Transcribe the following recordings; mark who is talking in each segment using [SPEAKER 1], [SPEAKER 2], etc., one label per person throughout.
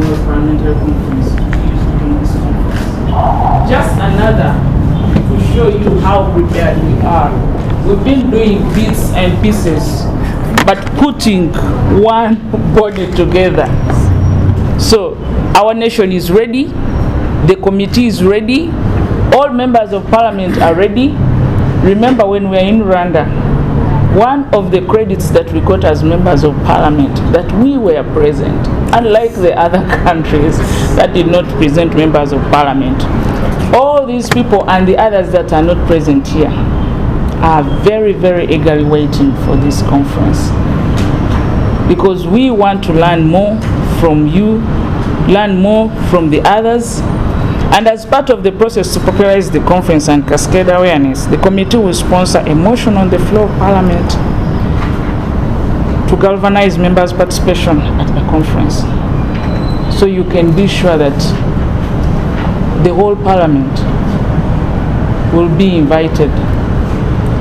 [SPEAKER 1] Annual Parliamentary Conference to use during this conference. Just another to show you how prepared we are. We've been doing bits and pieces, but putting one body together. So our nation is ready, the committee is ready, all members of parliament are ready. Remember when we were in Rwanda, one of the credits that we got as members of parliament, that we were present, unlike the other countries that did not present members of parliament. All these people and the others that are not present here are very, very eagerly waiting for this conference, because we want to learn more from you, learn more from the others. And as part of the process to popularize the conference and cascade awareness, the committee will sponsor a motion on the floor of parliament to galvanize members' participation at the conference. So you can be sure that the whole parliament will be invited,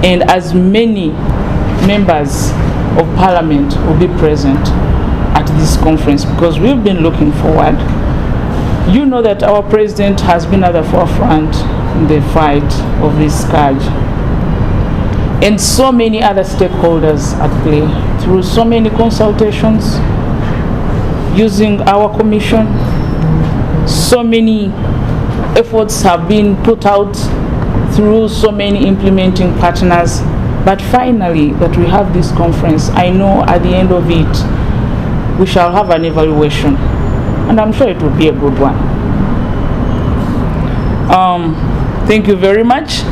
[SPEAKER 1] and as many members of parliament will be present at this conference, because we've been looking forward. You know that our president has been at the forefront in the fight of this scourge, and so many other stakeholders at play through so many consultations, using our commission. So many efforts have been put out through so many implementing partners. But finally, that we have this conference, I know at the end of it, we shall have an evaluation, and I'm sure it will be a good one. Thank you very much.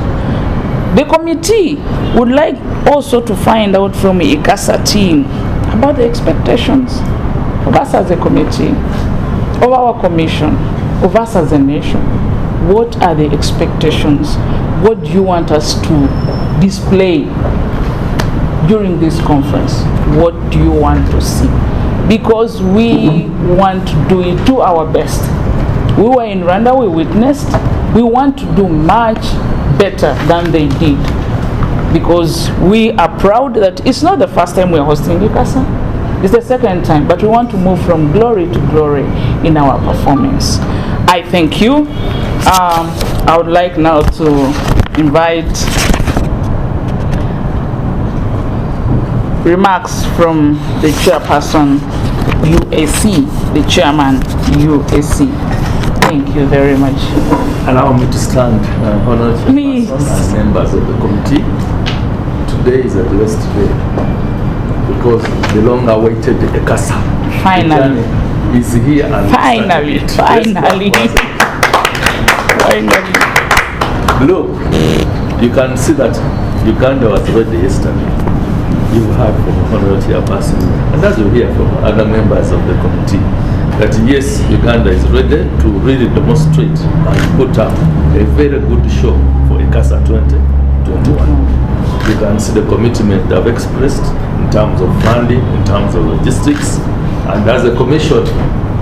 [SPEAKER 1] The committee would like also to find out from the ICASA team about the expectations of us as a committee, of our commission, of us as a nation. What are the expectations? What do you want us to display during this conference? What do you want to see? Because we want to do it to our best. We were in Rwanda, we witnessed. We want to do much better than they did, because we are proud that it's not the first time we're hosting ICASA, it's the second time, but we want to move from glory to glory in our performance. I thank you. I would like now to invite remarks from the chairperson, UAC, the chairman, UAC. Thank you very much.
[SPEAKER 2] Allow me to stand, honored chairperson and members of the committee. Today is a blessed day, because the long-awaited ICASA
[SPEAKER 1] Finally
[SPEAKER 2] is here, and
[SPEAKER 1] finally.
[SPEAKER 2] Look, you can see that Uganda was ready yesterday. You heard from honored chairperson, and as you hear from other members of the committee, that yes, Uganda is ready to really demonstrate and put up a very good show for ICASA 2021. You can see the commitment they've expressed in terms of funding, in terms of logistics, and as a commission,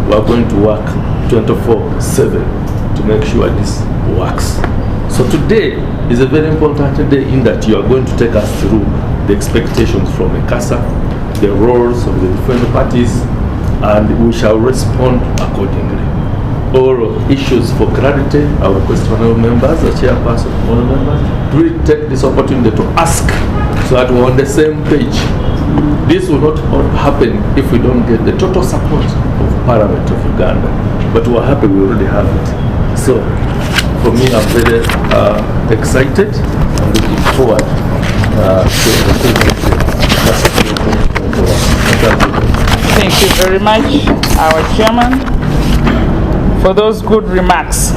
[SPEAKER 2] we are going to work 24/7 to make sure this works. So today is a very important day in that you are going to take us through the expectations from ICASA, the roles of the different parties, and we shall respond accordingly. All issues for clarity, I will request honorable members, the chairperson, honorable members, to really take this opportunity to ask, so that we're on the same page. This will not happen if we don't get the total support of Parliament of Uganda, but we're happy we already have it. So, for me, I'm very excited and looking forward to
[SPEAKER 1] Thank you very much, our chairman, for those good remarks.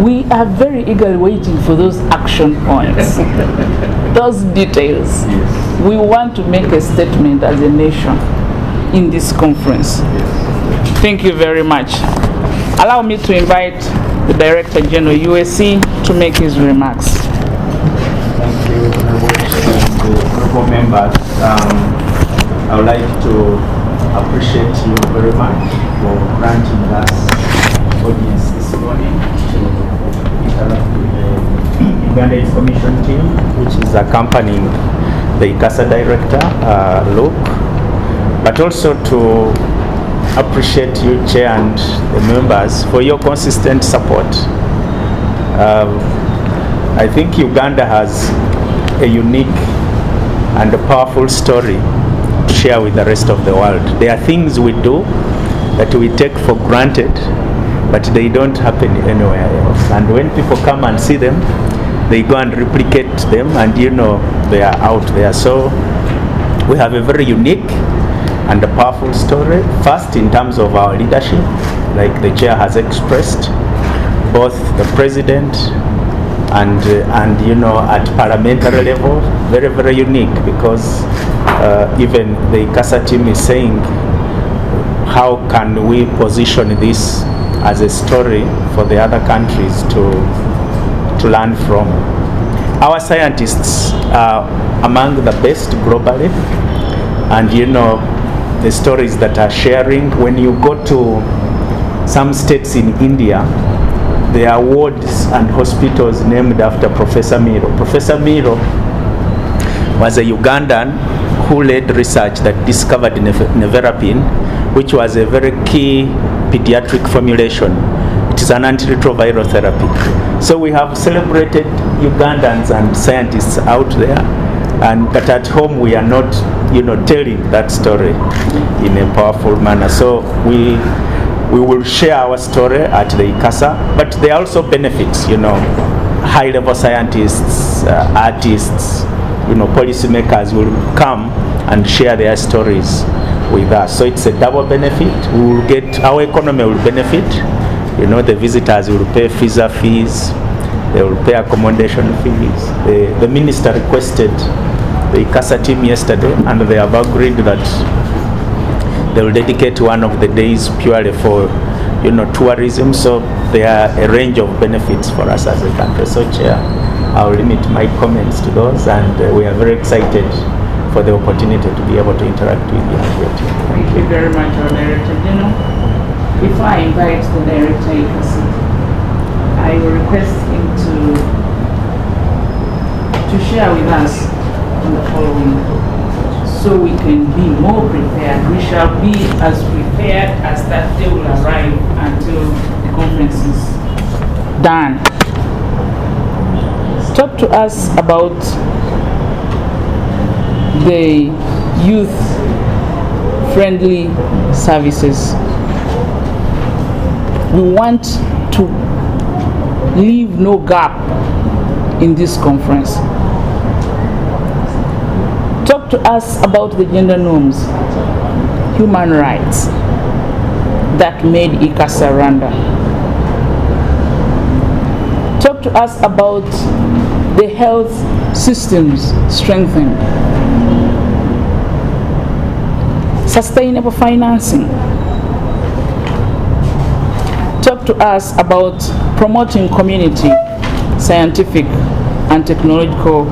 [SPEAKER 1] We are very eagerly waiting for those action points, those details.
[SPEAKER 2] Yes.
[SPEAKER 1] We want to make a statement as a nation in this conference.
[SPEAKER 2] Yes.
[SPEAKER 1] Thank you very much. Allow me to invite the Director General UAC to make his remarks.
[SPEAKER 3] Thank you, honorable members. I would like to appreciate you very much for granting us audience this morning to interact with the Uganda Information Team, which is accompanying the ICASA Director, Luke, but also to appreciate you, Chair, and the members for your consistent support. I think Uganda has a unique and a powerful story to share with the rest of the world. There are things we do that we take for granted, but they don't happen anywhere else. And when people come and see them, they go and replicate them, and they are out there. So we have a very unique and a powerful story. First, in terms of our leadership, like the Chair has expressed, both the President and at parliamentary level, very, very unique, because even the ICASA team is saying, how can we position this as a story for the other countries to learn from? Our scientists are among the best globally, and the stories that are sharing. When you go to some states in India, there are wards and hospitals named after Professor Miro. Professor Miro was a Ugandan who led research that discovered nevirapine, which was a very key pediatric formulation. It is an antiretroviral therapy. So we have celebrated Ugandans and scientists out there, but at home we are not, telling that story in a powerful manner. So we will share our story at the ICASA, but there are also benefits, high-level scientists, artists, policymakers will come and share their stories with us. So it's a double benefit. Our economy will benefit. The visitors will pay visa fees, they will pay accommodation fees. The minister requested the ICASA team yesterday, and they have agreed that they will dedicate one of the days purely for tourism. So there are a range of benefits for us as a country. So, Chair, I'll limit my comments to those, and we are very excited for the opportunity to be able to interact with you.
[SPEAKER 1] Thank you very much, our Director General. Before I invite the Director ICASA, I will request him to share with us on the following, so we can be more prepared. We shall be as prepared as that day will arrive until the conference is done. Talk to us about the youth-friendly services. We want to leave no gap in this conference. Talk to us about the gender norms, human rights that made ICASA Rwanda. Talk to us about the health systems strengthened, sustainable financing. Talk to us about promoting community, scientific and technological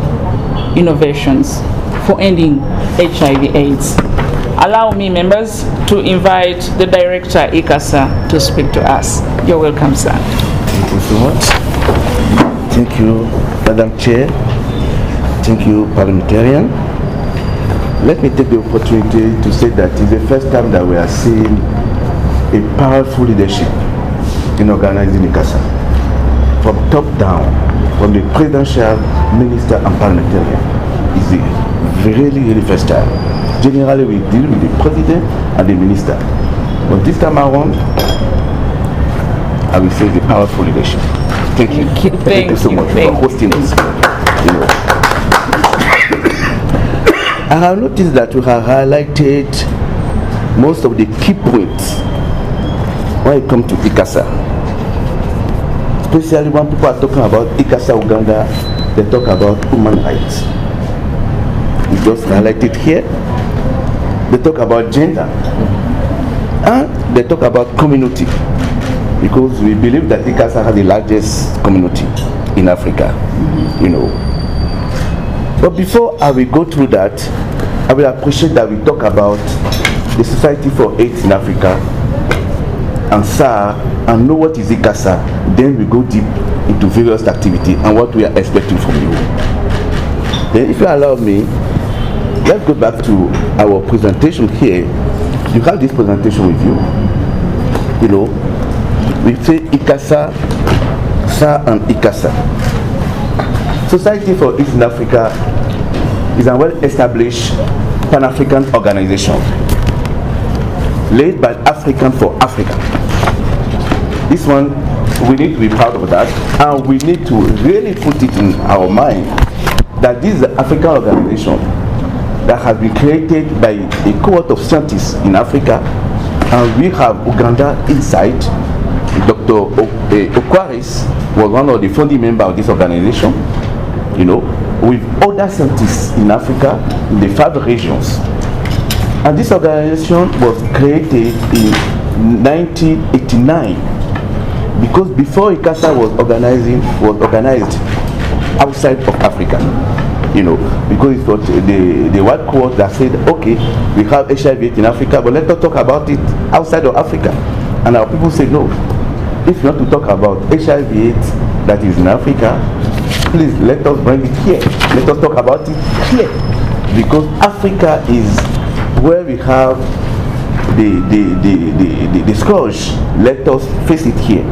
[SPEAKER 1] innovations for ending HIV/AIDS. Allow me, members, to invite the Director ICASA to speak to us. You're welcome, sir.
[SPEAKER 4] Thank you so much. Thank you, Madam Chair. Thank you, parliamentarian. Let me take the opportunity to say that it's the first time that we are seeing a powerful leadership in organizing ICASA. From top down, from the presidential, minister and parliamentarian. It's the really first time. Generally we deal with the president and the minister. But this time around, I will say the powerful leadership. Thank you. Thank you so much for hosting us. I have noticed that we have highlighted most of the key points when it comes to ICASA. Especially when people are talking about ICASA Uganda, they talk about human rights. We just highlighted here. They talk about gender. And they talk about community. Because we believe that ICASA has the largest community in Africa. But before I will go through that, I will appreciate that we talk about the Society for AIDS in Africa and SAR, and know what is ICASA. Then we go deep into various activities and what we are expecting from you. Then if you allow me, let's go back to our presentation here you have this presentation with you. You know, we say ICASA, SA and ICASA. Society for Eastern Africa is a well-established Pan-African organization led by African for Africa. This one, we need to be proud of that, and we need to really put it in our mind that this is an African organization that has been created by a cohort of scientists in Africa, and we have Uganda inside. Dr. Okwaris was one of the founding members of this organization, you know, with other scientists in Africa in the 5 regions. And this organization was created in 1989 because before ICASA was organized outside of Africa, you know, because it was the white cohort that said, okay, we have HIV/AIDS in Africa, but let's not talk about it outside of Africa. And our people say, no, if you want to talk about HIV/AIDS that is in Africa, please let us bring it here. Let us talk about it here, because Africa is where we have the scourge. Let us face it here.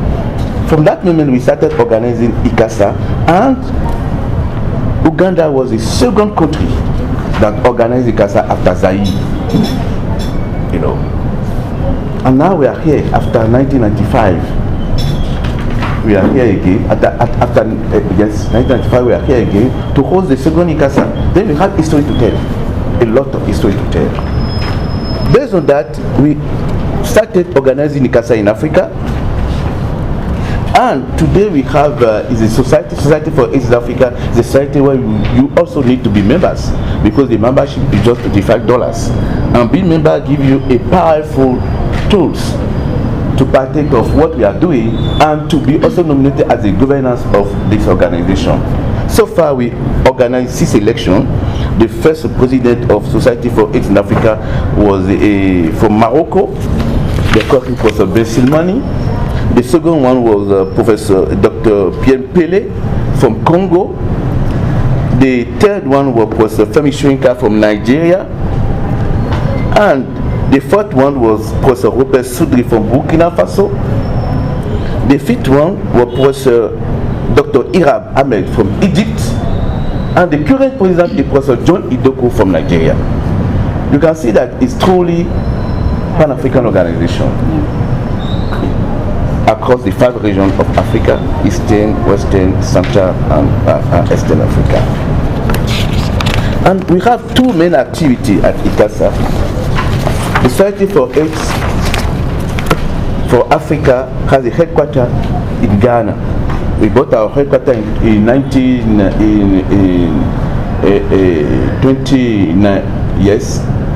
[SPEAKER 4] From that moment, we started organizing ICASA, and Uganda was the second country that organized ICASA after Zaire. You know, and now we are here after 1995. We are here again after yes, 1995. We are here again to host the second ICASA. Then we have history to tell, a lot of history to tell. Based on that, we started organizing ICASA in Africa, and today we have is a society for East Africa, the society where you also need to be members, because the membership is just $85, and being member give you a powerful tools to partake of what we are doing and to be also nominated as the governance of this organization. So far, we organized 6 elections. The first president of Society for AIDS in Africa was from Morocco. The country was Ben Silmani. The second one was Professor Dr. Pierre Pele from Congo. The third one was Professor Femi Shwinka from Nigeria. And the fourth one was Professor Robert Soudri from Burkina Faso. The fifth one was Professor Dr. Irab Ahmed from Egypt. And the current president is Professor John Idoko from Nigeria. You can see that it's truly Pan-African organization across the 5 regions of Africa: Eastern, Western, Central, and Eastern Africa. And we have 2 main activities at ICASA. The Society for AIDS for Africa has a headquarters in Ghana. We bought our headquarters in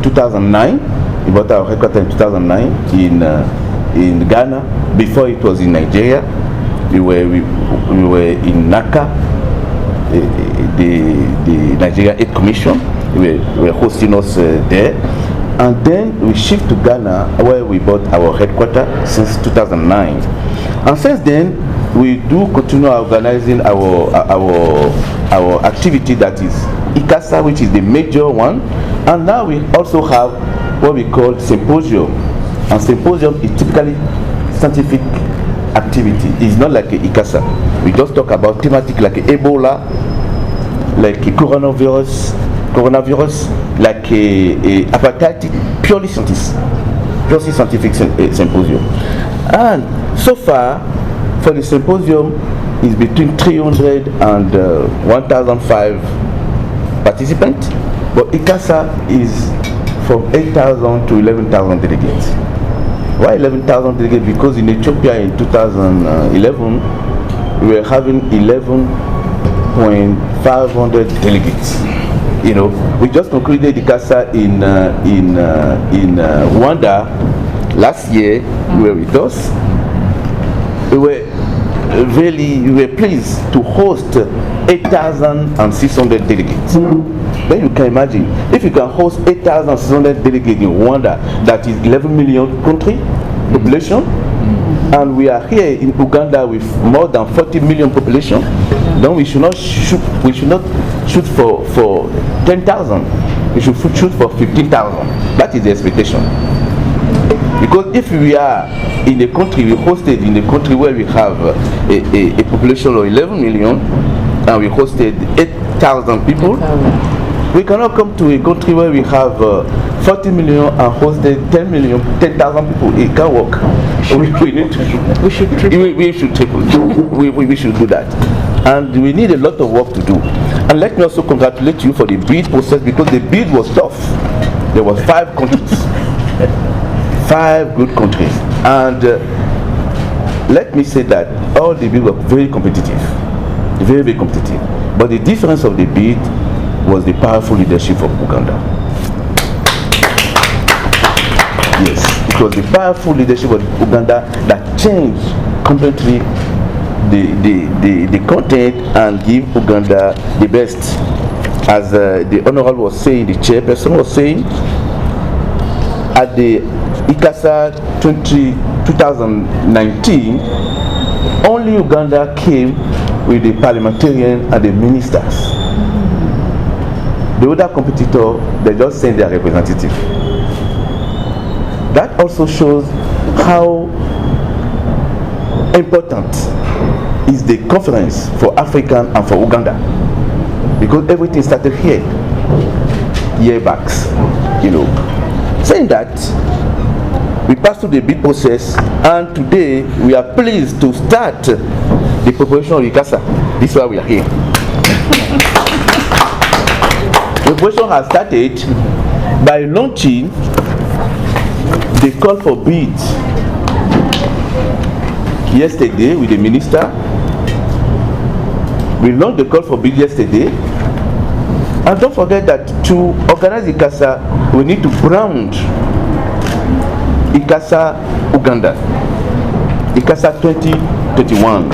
[SPEAKER 4] 2009. We bought our headquarters in 2009 in Ghana. Before it was in Nigeria. We were in NACA, the Nigeria AIDS Commission. We were hosting us there. And then we shift to Ghana, where we bought our headquarters since 2009. And since then, we do continue organizing our activity, that is ICASA, which is the major one. And now we also have what we call symposium. And symposium is typically scientific activity. It's not like a ICASA. We just talk about thematic like Ebola, like a coronavirus, like a hepatitis, purely scientific symposium. And so far, for the symposium, is between 300 and 1,005 participants, but ICASA is from 8,000 to 11,000 delegates. Why 11,000 delegates? Because in Ethiopia in 2011, we were having 11,500 delegates. You know, we just concluded ICASA in Rwanda last year. You were with us. We were pleased to host 8,600 delegates. Then you can imagine, if you can host 8,600 delegates in Rwanda, that is 11 million country population, and we are here in Uganda with more than 40 million population, then we should not shoot for 10,000. We should shoot for 15,000. That is the expectation. Because if we are in a country, we hosted in a country where we have a population of 11 million and we hosted 8,000 people, we cannot come to a country where we have 40 million and hosted 10,000 people. It can't work. We need to. We should triple. We should triple. We should do that, and we need a lot of work to do. And let me also congratulate you for the bid process, because the bid was tough. There was 5 countries, 5 good countries, and let me say that all the bids were very competitive, very, very competitive. But the difference of the bid was the powerful leadership of Uganda. Yes, it was the powerful leadership of Uganda that changed completely the content and give Uganda the best. As the Honorable was saying, the chairperson was saying, at the ICASA 2019, only Uganda came with the parliamentarian and the ministers. The other competitor, they just send their representative. That also shows how important is the conference for African and for Uganda, because everything started here, year backs, you know. Saying that, we passed through the bid process, and today we are pleased to start the preparation of ICASA. This is why we are here. The preparation has started by launching the call for bids yesterday with the minister. We launched the call for bids yesterday, and don't forget that to organize ICASA, we need to brand ICASA Uganda, ICASA 2021,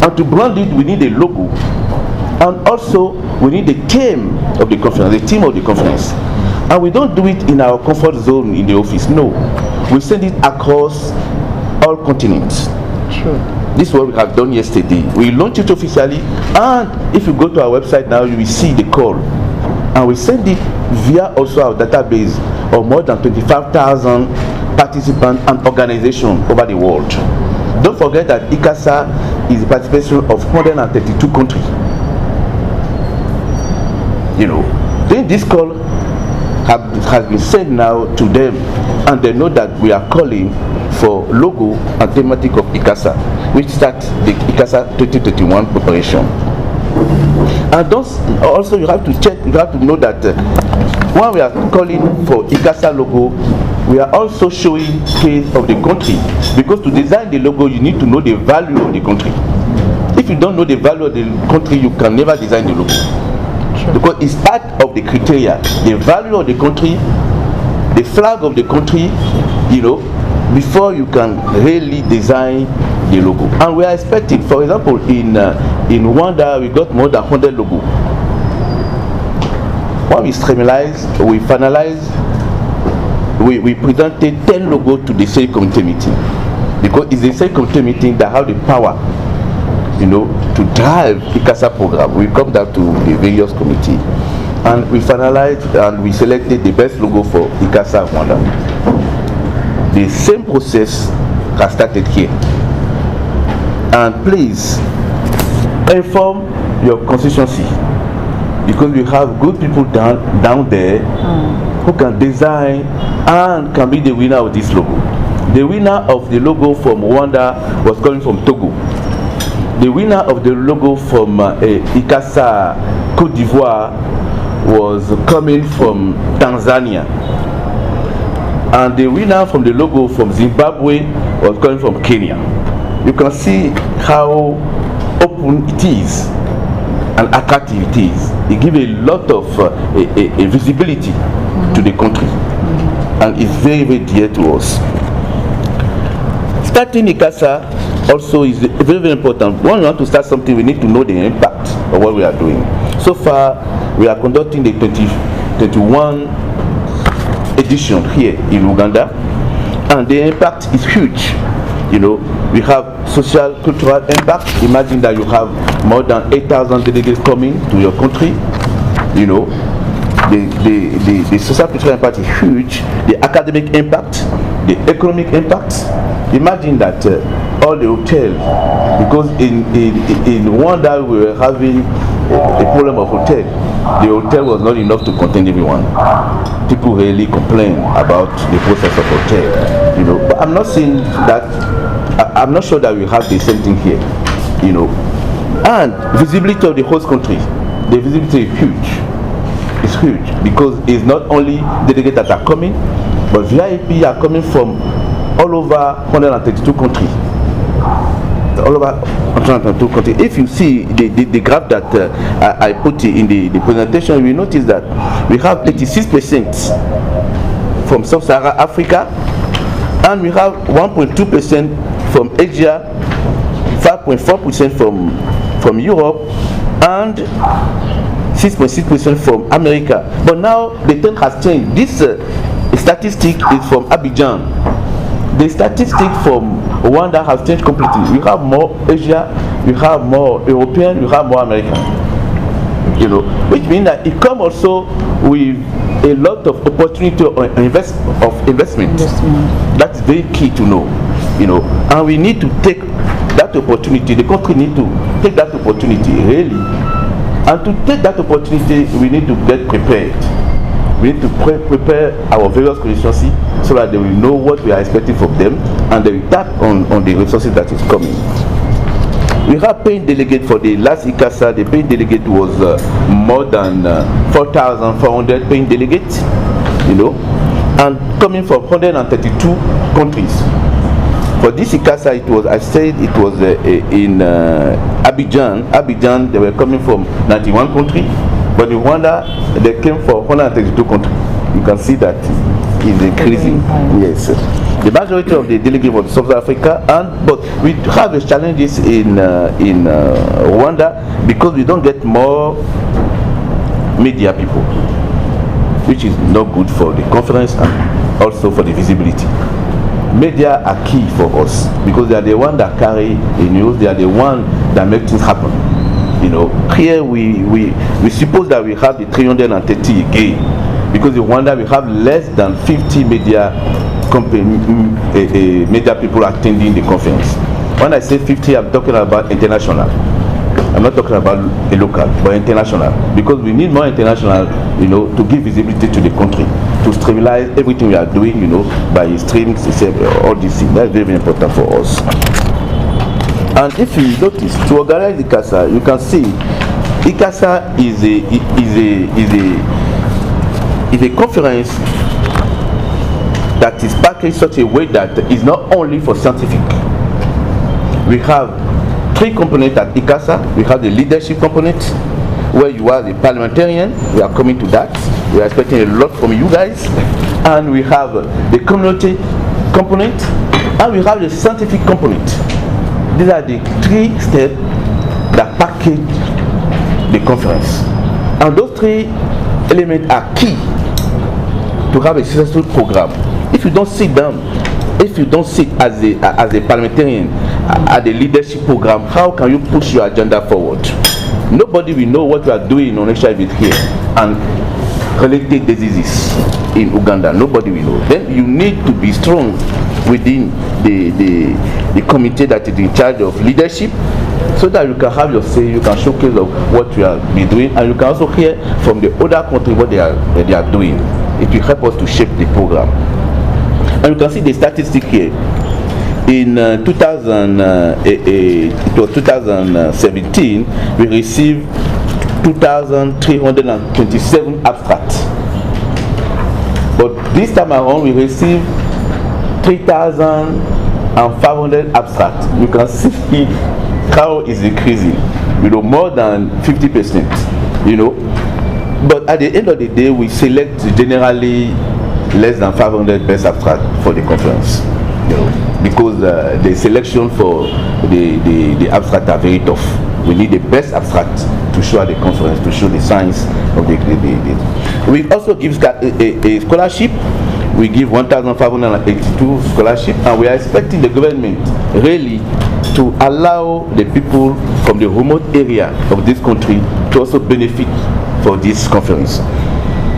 [SPEAKER 4] and to brand it we need a logo, and also we need the theme of the conference, the theme of the conference. And we don't do it in our comfort zone in the office. No, we send it across all continents.
[SPEAKER 1] Sure.
[SPEAKER 4] This is what we have done yesterday. We launched it officially, and if you go to our website now, you will see the call. And we send it via also our database of more than 25,000 participants and organizations over the world. Don't forget that ICASA is the participation of 132 countries. You know, then this call has been sent now to them, and they know that we are calling for logo and thematic of ICASA, which starts the ICASA 2021 preparation. And also you have to check, you have to know that when we are calling for ICASA logo, we are also showing case of the country, because to design the logo you need to know the value of the country. If you don't know the value of the country, you can never design the logo. Sure. Because it's part of the criteria, the value of the country, the flag of the country, you know, before you can really design the logo. And we are expecting, for example, in Rwanda, we got more than 100 logos. When we streamlined, we finalized, we presented 10 logos to the same committee meeting, because it's the same committee meeting that have the power, you know, to drive ICASA program. We come down to the various committee, and we finalized and we selected the best logo for ICASA Rwanda. The same process has started here. And please inform your constituency, because we have good people down there who can design and can be the winner of this logo. The winner of the logo from Rwanda was coming from Togo. The winner of the logo from ICASA Côte d'Ivoire was coming from Tanzania. And the winner from the logo from Zimbabwe was coming from Kenya. You can see how open it is and attractive it is. It gives a lot of a visibility to the country, and it's very, very dear to us. Starting ICASA also is very, very important. When we want to start something, we need to know the impact of what we are doing. So far, we are conducting the 2021 edition here in Uganda, and the impact is huge. You know, we have social, cultural impact. Imagine that you have more than 8,000 delegates coming to your country. You know, the social, cultural impact is huge. The academic impact, the economic impact. Imagine that all the hotels, because in Rwanda we were having a problem of hotel. The hotel was not enough to contain everyone. People really complain about the process of hotel, you know. But I'm not saying that. I'm not sure that we have the same thing here, you know. And visibility of the host country, the visibility is huge. It's huge because it's not only delegates that are coming, but VIP are coming from all over 132 countries. All over 132 countries. If you see the graph that I put in the presentation, you will notice that we have 86% from Sub-Saharan Africa, and we have 1.2% from Asia, 5.4% from Europe, and 6.6% from America. But now the trend has changed. This statistic is from Abidjan. The statistic from Rwanda has changed completely. We have more Asia, we have more European, we have more American. You know, which means that it comes also with a lot of opportunity of investment. That's very key to know. You know, and we need to take that opportunity. The country need to take that opportunity really, and to take that opportunity, we need to get prepared. We need to prepare our various constituencies so that they will know what we are expecting from them, and they will tap on the resources that is coming. We have paying delegate for the last ICASA. The paying delegate was more than 4,400 paying delegates, you know, and coming from 132 countries. For this ICASA, it was, I said, it was in Abidjan. Abidjan, they were coming from 91 countries, but in Rwanda, they came from 132 countries. You can see that is increasing. Yes, the majority of the delegates from South Africa, but we have challenges in Rwanda because we don't get more media people, which is not good for the conference and also for the visibility. Media are key for us because they are the one that carry the news. They are the one that make things happen. You know, here we suppose that we have the 330 again, because in Rwanda we have less than 50 media media people attending the conference. When I say 50, I'm talking about international. I'm not talking about a local, but international, because we need more international, you know, to give visibility to the country, to streamline everything we are doing, you know, by streams, all these things. That's very, very important for us. And if you notice, to organize ICASA, you can see ICASA is a conference that is packaged such a way that is not only for scientific. We have three components at ICASA. We have the leadership component, where you are the parliamentarian. We are coming to that. We are expecting a lot from you guys. And we have the community component, and we have the scientific component. These are the three steps that package the conference. And those three elements are key to have a successful program. If you don't sit down, if you don't sit as a parliamentarian at the leadership program, how can you push your agenda forward? Nobody will know what you are doing on HIV here and related diseases in Uganda. Nobody will know. Then you need to be strong within the committee that is in charge of leadership, so that you can have your say, you can showcase of what you have been doing, and you can also hear from the other countries what they are doing. It will help us to shape the program. And you can see the statistic here. In 2017, we received 2,327 abstracts. But this time around, we received 3,500 abstracts. You can see how it's increasing, you know, more than 50%, you know. But at the end of the day, we select generally less than 500 best abstracts for the conference, you know, because the selection for the abstract are very tough. We need the best abstract to show at the conference, to show the science of the. We also give a scholarship. We give 1,582 scholarship, and we are expecting the government really to allow the people from the remote area of this country to also benefit for this conference.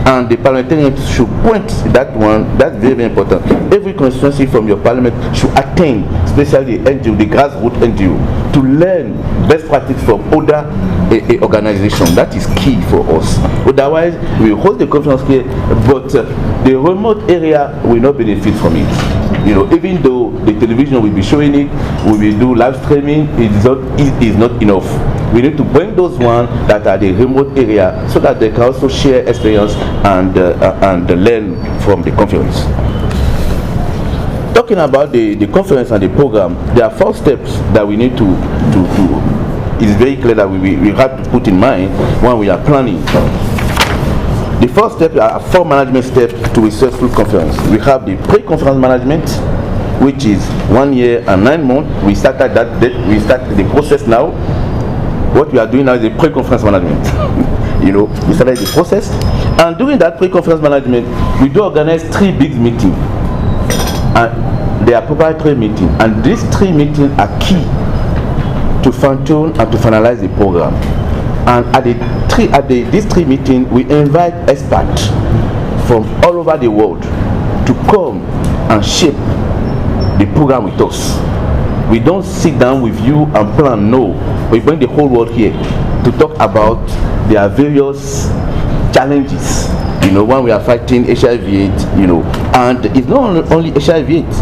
[SPEAKER 4] and the parliamentarians should point that one. That's very, very important. Every constituency from your parliament should attend, especially the NGO, the grassroots NGO, to learn best practice from other organizations. That is key for us. Otherwise, we hold the conference here, but the remote area will not benefit from it. You know, even though the television will be showing it, we will do live streaming, it is not enough. We need to bring those ones that are the remote area so that they can also share experience and learn from the conference. Talking about the conference and the program, there are 4 steps that we need to it's very clear that we have to put in mind when we are planning. The first step are 4 management steps to a successful conference. We have the pre-conference management, which is 1 year and 9 months. We started that. We start the process now. What we are doing now is the pre-conference management. You know, we started the process, and during that pre-conference management, we do organize 3 big meetings, and they are proprietary meetings. And these 3 meetings are key to fine-tune and to finalize the program. And at these 3 meetings, we invite experts from all over the world to come and shape the program with us. We don't sit down with you and plan, no. We bring the whole world here to talk about their various challenges. You know, when we are fighting HIV/AIDS, you know, and it's not only HIV/AIDS.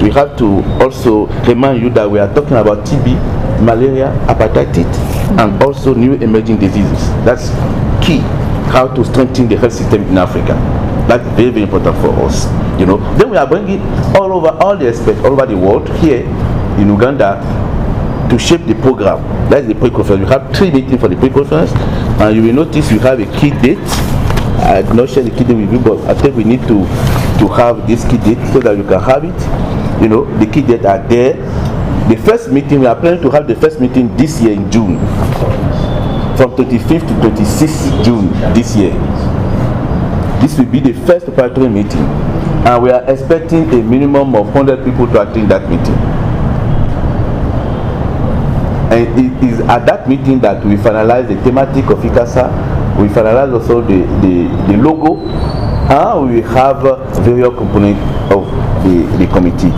[SPEAKER 4] We have to also remind you that we are talking about TB, malaria, hepatitis, and also new emerging diseases. That's key, how to strengthen the health system in Africa. That's very, very important for us. You know, then we are bringing all the experts all over the world here in Uganda to shape the program. That's the pre-conference. We have 3 meetings for the pre-conference, and you will notice we have a key date. I'm not sure the key date with you, but I think we need to have this key date so that you can have it. You know, the key dates are there. The first meeting, we are planning to have the first meeting this year in June, from 25th to 26th June this year. This will be the first preparatory meeting, and we are expecting a minimum of 100 people to attend that meeting. And it is at that meeting that we finalize the thematic of ICASA, we finalize also the logo, and we have various components of the committee.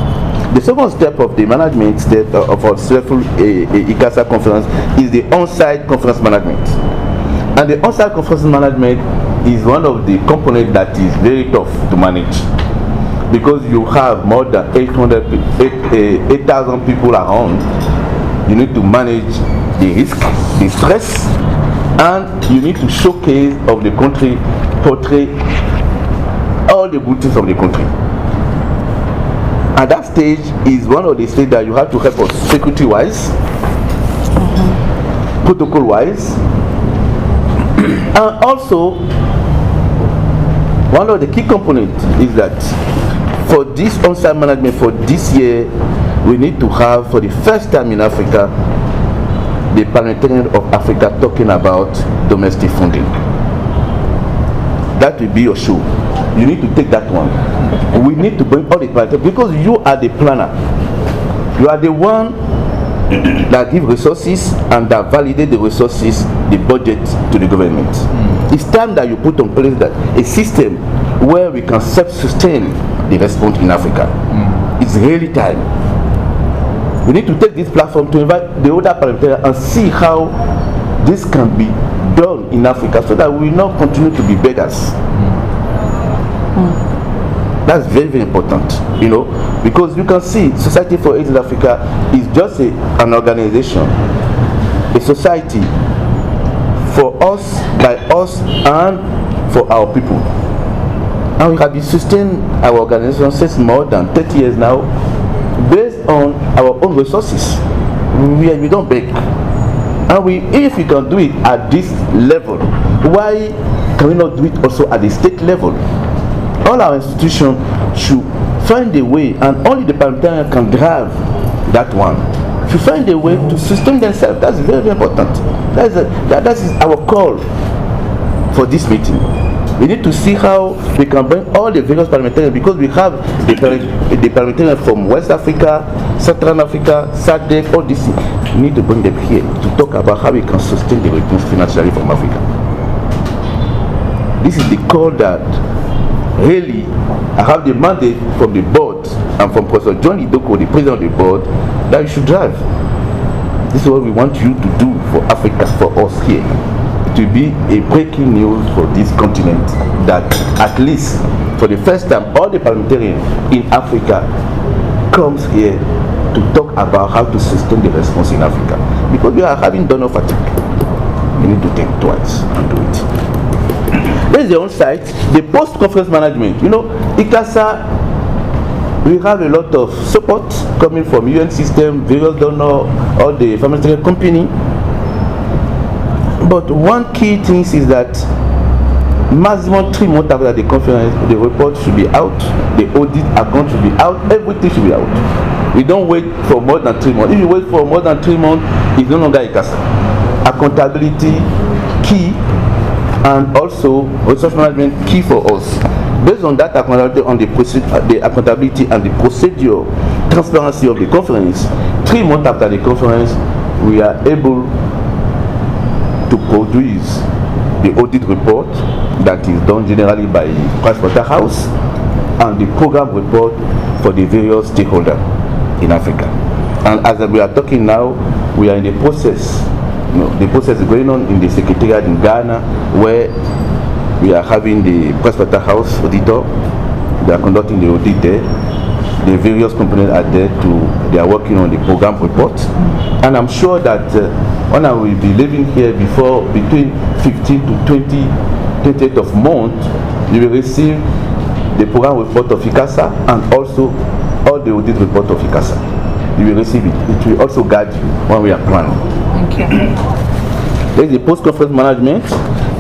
[SPEAKER 4] The second step of the management step of our successful ICASA conference is the on-site conference management. And the on-site conference management is one of the components that is very tough to manage, because you have more than 8,000 people around. You need to manage the risk, the stress, and you need to showcase of the country, portray all the good things of the country. At that stage is one of the stages that you have to help us security-wise, protocol-wise, and also one of the key components is that for this on-site management for this year, we need to have, for the first time in Africa, the Parliamentarian of Africa talking about domestic funding. That will be your show. You need to take that one. We need to bring all the parliamentarians, because you are the planner. You are the one that give resources and that validate the resources, the budget to the government. It's time that you put in place that a system where we can self-sustain the response in Africa. It's really time. We need to take this platform to invite the other parliamentarians and see how this can be done in Africa, so that we will not continue to be beggars. That's very, very important, you know, because you can see Society for AIDS in Africa is just an organization, a society for us, by us, and for our people. And we have been sustaining our organization since more than 30 years now, based on our own resources. We don't beg. And if we can do it at this level, why can we not do it also at the state level? All our institutions should find a way, and only the parliamentarian can drive that one, to find a way to sustain themselves. That's very, very important. That is our call for this meeting. We need to see how we can bring all the various parliamentarians, because we have the parliamentarians from West Africa, Central Africa, SADC, all this. We need to bring them here to talk about how we can sustain the returns financially from Africa. this is the call that really I have the mandate from the board and from Professor John Idoko, the president of the board, that you should drive. This is what we want you to do for Africa, for us here. It will be a breaking news for this continent that at least for the first time all the parliamentarians in Africa comes here to talk about how to sustain the response in Africa. Because we are having donor fatigue. We need to think twice and do it. There's the on-site, the post-conference management. You know, ICASA, we have a lot of support coming from UN system, various donors, all the pharmaceutical company. But one key thing is that maximum 3 months after the conference, the report should be out, the audit account should be out, everything should be out. We don't wait for more than 3 months. If you wait for more than 3 months, it's no longer ICASA. Accountability key, and also resource management key for us. Based on that accountability, on the accountability and the procedure, transparency of the conference, 3 months after the conference, we are able to produce the audit report that is done generally by Pricewaterhouse and the program report for the various stakeholders in Africa. And as we are talking now, we are in the process. You know, the process is going on in the secretariat in Ghana, where we are having the Pricewaterhouse auditor. They are conducting the audit there. The various components are there they are working on the program report. And I'm sure that when I will be living here between 15 to 28th of month, you will receive the program report of ICASA and also all the audit report of ICASA. You will receive it. It will also guide you when we are planning.
[SPEAKER 1] Thank you.
[SPEAKER 4] There is the post-conference management,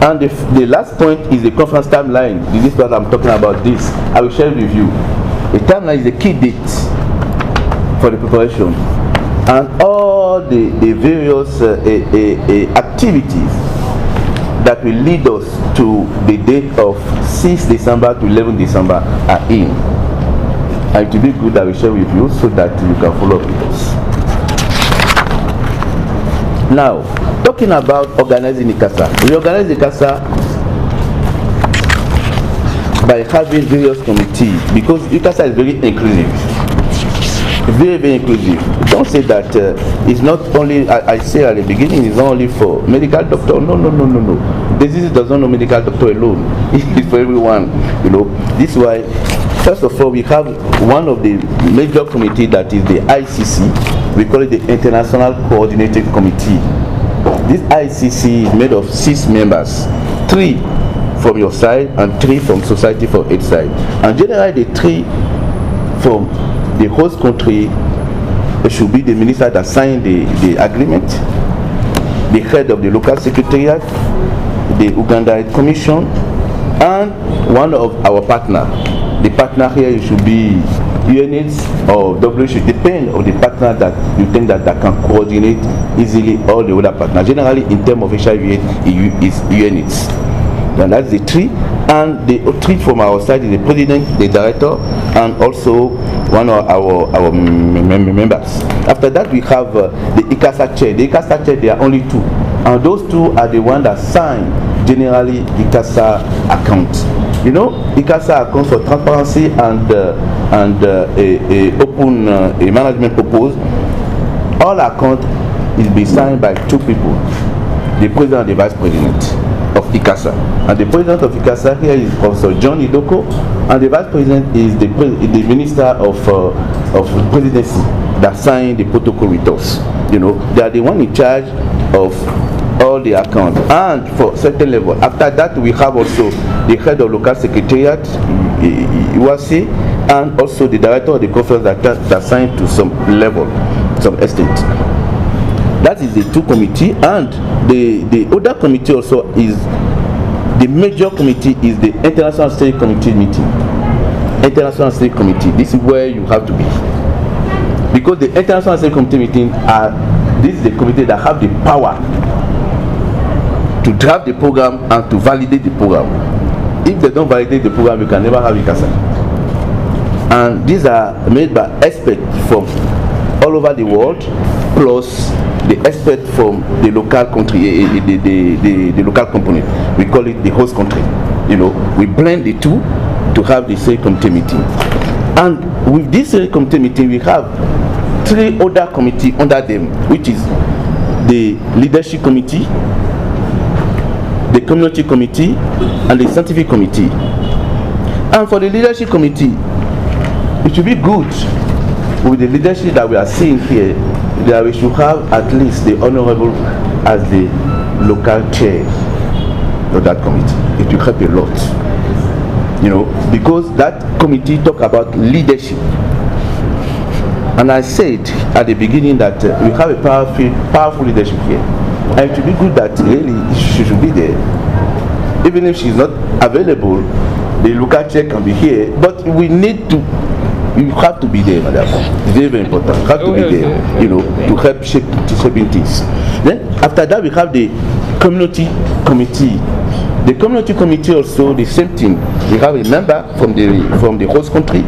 [SPEAKER 4] and the last point is the conference timeline. This is what I'm talking about. This I will share with you. The timeline is the key date for the preparation, and all the various activities that will lead us to the date of 6 December to 11 December are in. And it will be good that we share with you so that you can follow up with us. Now, talking about organizing ICASA. We organize ICASA by having various committees because ICASA is very inclusive. Very, very inclusive. Don't say that it's not only, I say at the beginning, it's not only for medical doctor. No. Disease does not know medical doctor alone. It's for everyone, you know. This is why, first of all, we have one of the major committee that is the ICC. We call it the International Coordinated Committee. This ICC is made of 6 members, 3 from your side and 3 from society for each side. And generally the 3 from the host country, it should be the minister that signed the agreement, the head of the local secretariat, the Uganda Commission, and one of our partner. The partner here should be UNAIDS or WHO, depend on the partner that you think that can coordinate easily all the other partners. Generally, in terms of HIV, it is UNAIDS. And that's the 3. And the 3 from our side is the president, the director, and also one of our members. After that, we have the ICASA chair. The ICASA chair, there are only 2. And those 2 are the ones that sign generally ICASA accounts. You know, ICASA accounts for transparency and a open management purpose. All account is be signed by 2 people, the president and the vice president of ICASA. And the president of ICASA here is Professor John Idoko, and the vice president is the minister of presidency that signed the protocol with us. You know, they are the one in charge of all the accounts, and for certain level. After that, we have also the head of local secretariat, UAC, and also the director of the conference that assigned to some level, some extent. That is the 2 committee, and the other committee also is the major committee is the International Steering Committee meeting. International Steering Committee. This is where you have to be, because the International Steering Committee meeting this is the committee that have the power to draft the program and to validate the program. If they don't validate the program, you can never have ICASA. And these are made by experts from all over the world, plus the expert from the local country, the local component. We call it the host country. we blend the two to have the steering committee meeting. And with this steering committee meeting, we have 3 other committees under them, which is the leadership committee, the community committee, and the scientific committee. And for the leadership committee, it should be good with the leadership that we are seeing here, that we should have at least the honorable as the local chair of that committee. It will help a lot, because that committee talk about leadership. And I said at the beginning that we have a powerful leadership here, and it would be good that really she should be there. Even if she's not available, the local chair can be here, but we need to. You have to be there, madam. It's very, very important. You have to be there, to help shaping things. Then after that, we have the community committee. The community committee also the same thing. We have a member from the host country,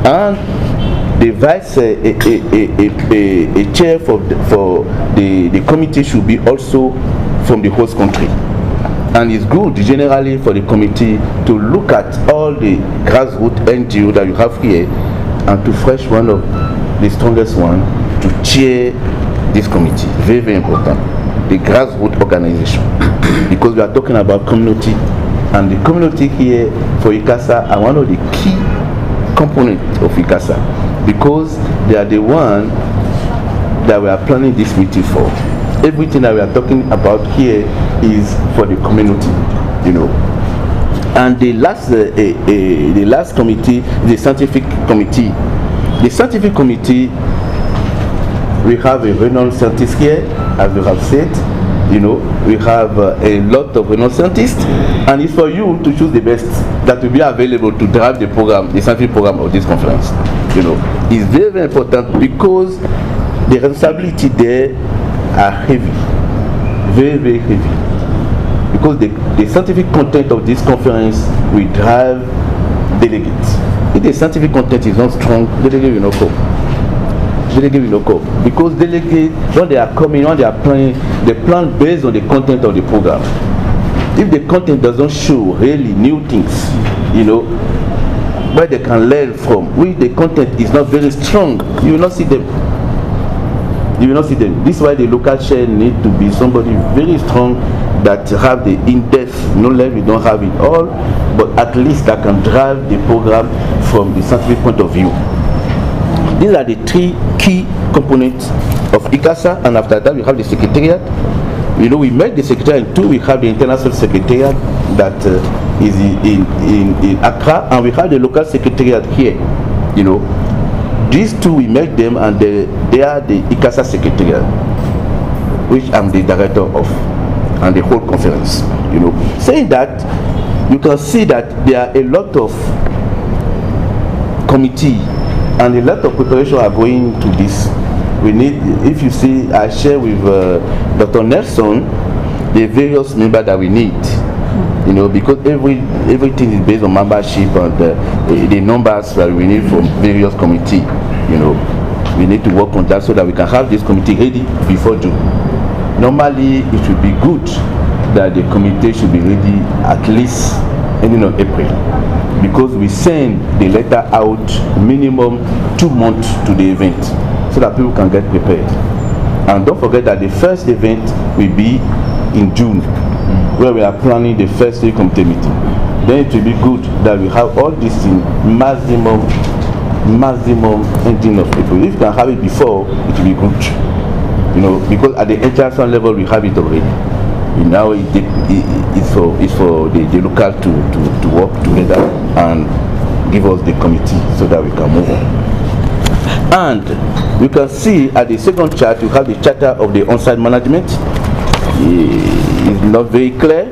[SPEAKER 4] and the vice a chair for the committee should be also from the host country. And it's good generally for the committee to look at all the grassroots NGO that you have here, and to fresh one of the strongest one to chair this committee. Very, very important. The grassroots organization, because we are talking about community, and the community here for ICASA are one of the key components of ICASA, because they are the one that we are planning this meeting for. Everything that we are talking about here is for the community, And the last committee, the scientific committee. The scientific committee, we have a renowned scientist here, as we have said. We have a lot of renowned scientists, and it's for you to choose the best that will be available to drive the program, the scientific program of this conference. It's very, very important, because the responsibility there are heavy, very, very heavy. Because the scientific content of this conference will drive delegates. If the scientific content is not strong, delegate will not come. Delegate will not come. Because delegates, when they are coming, when they are planning, they plan based on the content of the program. If the content doesn't show really new things, where they can learn from, if the content is not very strong, you will not see them. You will not see them. This is why the local chair need to be somebody very strong, that have the in-depth knowledge. We don't have it all, but at least that can drive the program from the scientific point of view. These are the 3 key components of ICASA, and after that we have the secretariat. We made the secretariat in 2. We have the international secretariat that is in Accra, and we have the local secretariat here. These 2 we made them, and they are the ICASA secretariat, which I'm the director of, and the whole conference. Saying that, you can see that there are a lot of committee and a lot of preparation are going to this. We need, if you see, I share with Dr. Nelson the various members that we need. Because everything is based on membership and the numbers that we need from various committees. We need to work on that so that we can have this committee ready before June. Normally, it should be good that the committee should be ready at least ending of April, because we send the letter out minimum 2 months to the event, so that people can get prepared. And don't forget that the first event will be in June, where we are planning the first committee meeting. Then it will be good that we have all this in maximum ending of April. If you can have it before, it will be good. Because at the international level we have it already. Now it's for the local to work together and give us the committee so that we can move on. And you can see at the second chart, you have the charter of the on-site management. It's not very clear,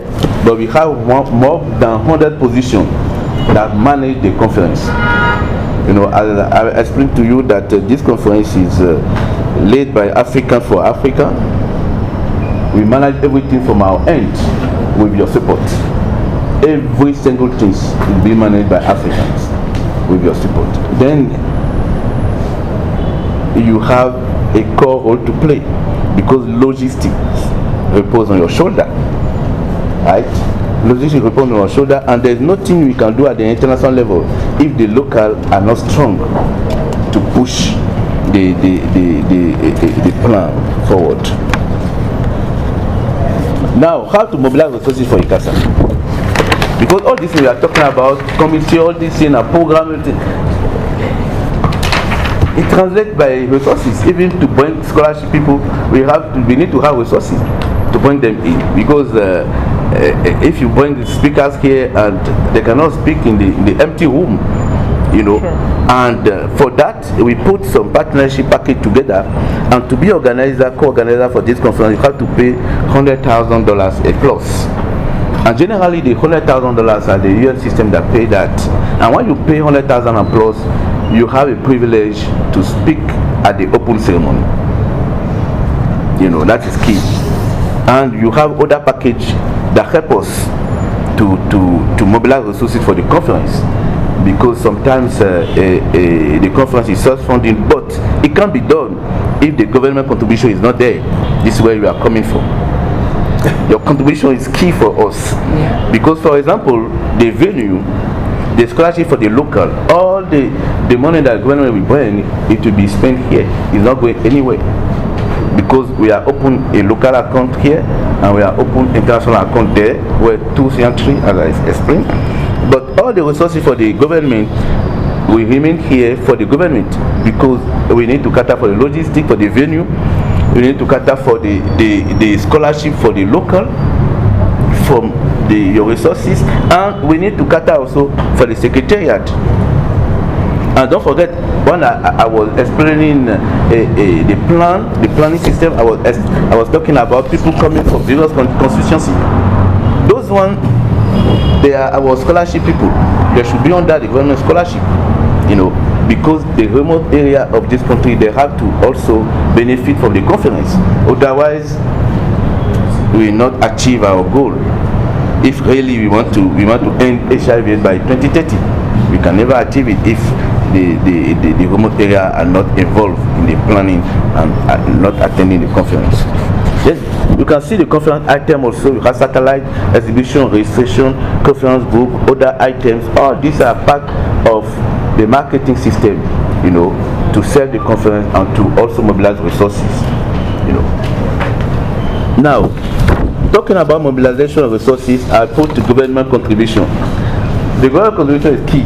[SPEAKER 4] but we have more than 100 positions that manage the conference. I explained to you that this conference is led by African for Africa. We manage everything from our end with your support. Every single thing is being managed by Africans with your support. Then you have a core role to play, because logistics repose on your shoulder, right? logistics will put on our shoulder, and there's nothing we can do at the international level if the local are not strong to push the plan forward. Now, how to mobilize resources for ICASA? Because all this we are talking about, committee, all this in a program, it translates by resources. Even to bring scholarship people, we need to have resources to bring them in. Because if you bring the speakers here and they cannot speak in the empty room, you know,
[SPEAKER 1] sure.
[SPEAKER 4] And for that we put some partnership package together, and to be organizer, co-organizer for this conference, you have to pay $100,000 a plus. And generally the $100,000 are the UN system that pay that. And when you pay $100,000 and plus, you have a privilege to speak at the open ceremony. You know, that is key. And you have other package that help us to mobilize resources for the conference, because sometimes the conference is self-funding, but it can be done if the government contribution is not there. This is where you are coming from. Your contribution is key for us.
[SPEAKER 1] Yeah.
[SPEAKER 4] Because, for example, the venue, the scholarship for the local, all the money that the government will bring, it will be spent here. It's not going anywhere. Because we are open a local account here, and we are open international account there, where 2 signatories, as I explained. But all the resources for the government will remain here for the government, because we need to cater for the logistics, for the venue, we need to cater for the scholarship for the local, from your resources, and we need to cater also for the secretariat. And don't forget, when I was explaining the planning system, I was talking about people coming from various constituencies. Those ones, they are our scholarship people. They should be under the government scholarship, you know, because the remote area of this country, they have to also benefit from the conference. Otherwise, we will not achieve our goal. If really we want to end HIV by 2030, we can never achieve it if the remote area are not involved in the planning and are not attending the conference. Yes, you can see the conference item also. You have satellite, exhibition, registration, conference book, other items. All these are part of the marketing system, you know, to sell the conference and to also mobilize resources, you know. Now, talking about mobilization of resources, I put the government contribution. The government contribution is key,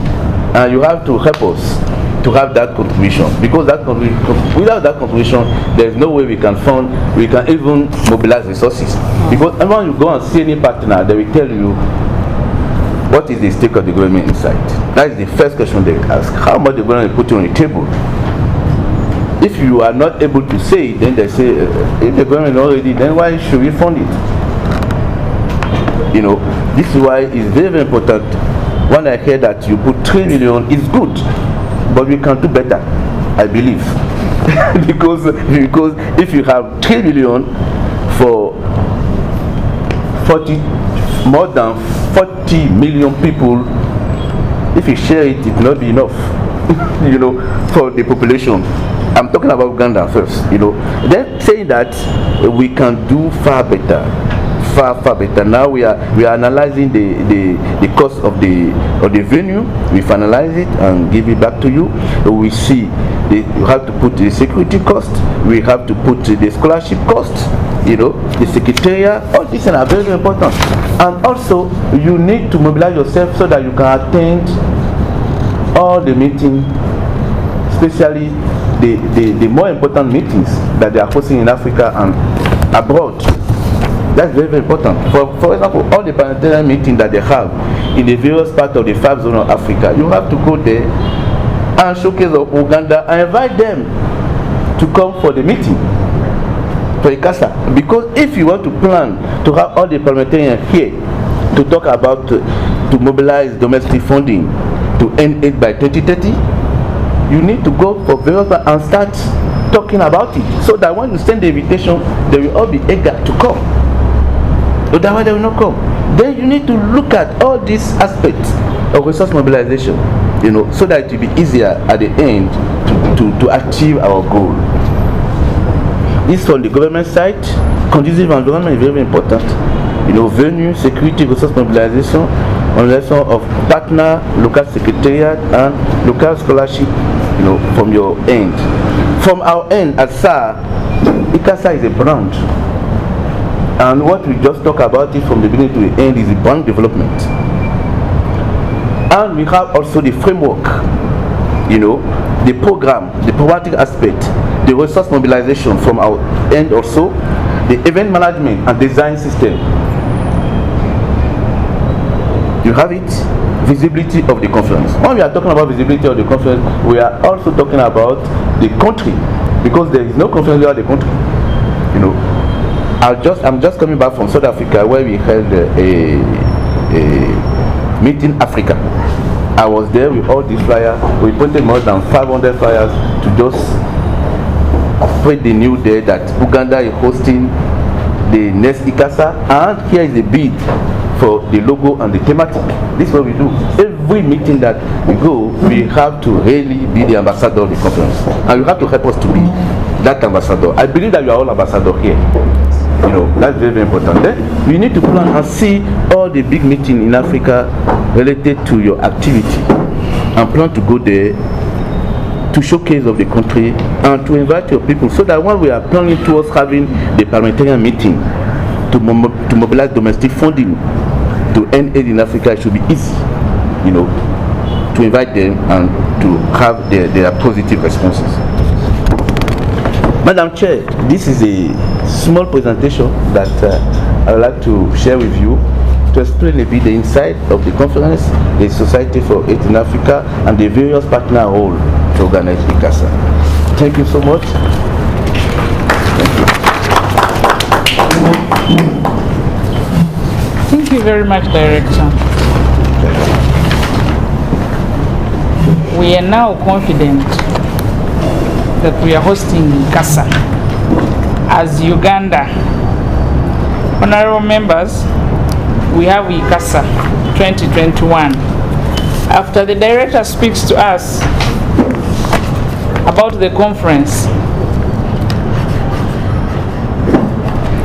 [SPEAKER 4] and you have to help us to have that contribution, because without that contribution, there is no way we can even mobilize resources. Because when you go and see any partner, they will tell you what is the stake of the government inside. That is the first question they ask: how much the government put on the table? If you are not able to say it, then they say, if the government already, then why should we fund it? You know, this is why it's very, very important. When I hear that you put 3 million, it's good, but we can do better, I believe. because if you have 3 million for more than 40 million people, if you share it, it will not be enough, you know, for the population. I'm talking about Uganda first, you know. Then saying that we can do far better. Far better. Now we are analyzing the cost of the venue. We finalize it and give it back to you. We see you have to put the security cost. We have to put the scholarship cost. You know, the secretariat. All these are very, very important. And also, you need to mobilize yourself so that you can attend all the meetings, especially the more important meetings that they are hosting in Africa and abroad. That's very, very important. For example, all the parliamentarian meetings that they have in the various parts of the 5 zones of Africa, you have to go there and showcase Uganda and invite them to come for the meeting for ICASA. Because if you want to plan to have all the parliamentarians here to talk about to mobilize domestic funding to end it by 2030, you need to go for various and start talking about it, so that when you send the invitation, they will all be eager to come. Otherwise, they will not come. Then you need to look at all these aspects of resource mobilization, you know, so that it will be easier at the end to achieve our goal. This from the government side. Conducive environment is very, very important. venue, security, resource mobilization, organization of partner, local secretariat, and local scholarship, from your end. From our end at SAR, ICASA is a brand. And what we just talked about it from the beginning to the end is the brand development. And we have also the framework, the program, the programmatic aspect, the resource mobilization from our end also, the event management and design system. You have it, visibility of the conference. When we are talking about visibility of the conference, we are also talking about the country, because there is no conference without the country. I'm just coming back from South Africa, where we held a Meeting Africa. I was there with all these flyers. We printed more than 500 flyers to just spread the news there that Uganda is hosting the next ICASA, and here is the bid for the logo and the thematic. This is what we do. Every meeting that we go, we have to really be the ambassador of the conference, and you have to help us to be that ambassador. I believe that you are all ambassadors here. That's very, very important. Then we need to plan and see all the big meetings in Africa related to your activity, and plan to go there to showcase of the country and to invite your people, so that when we are planning towards having the parliamentarian meeting to mobilize domestic funding to end aid in Africa, it should be easy, to invite them and to have their positive responses. Madam Chair, this is a small presentation that I would like to share with you to explain a bit the inside of the conference, the Society for Aid in Africa, and the various partner role to organize ICASA. Thank you so much.
[SPEAKER 1] Thank you very much, Director. We are now confident that we are hosting ICASA as Uganda. Honorable members, we have ICASA 2021. After the Director speaks to us about the conference,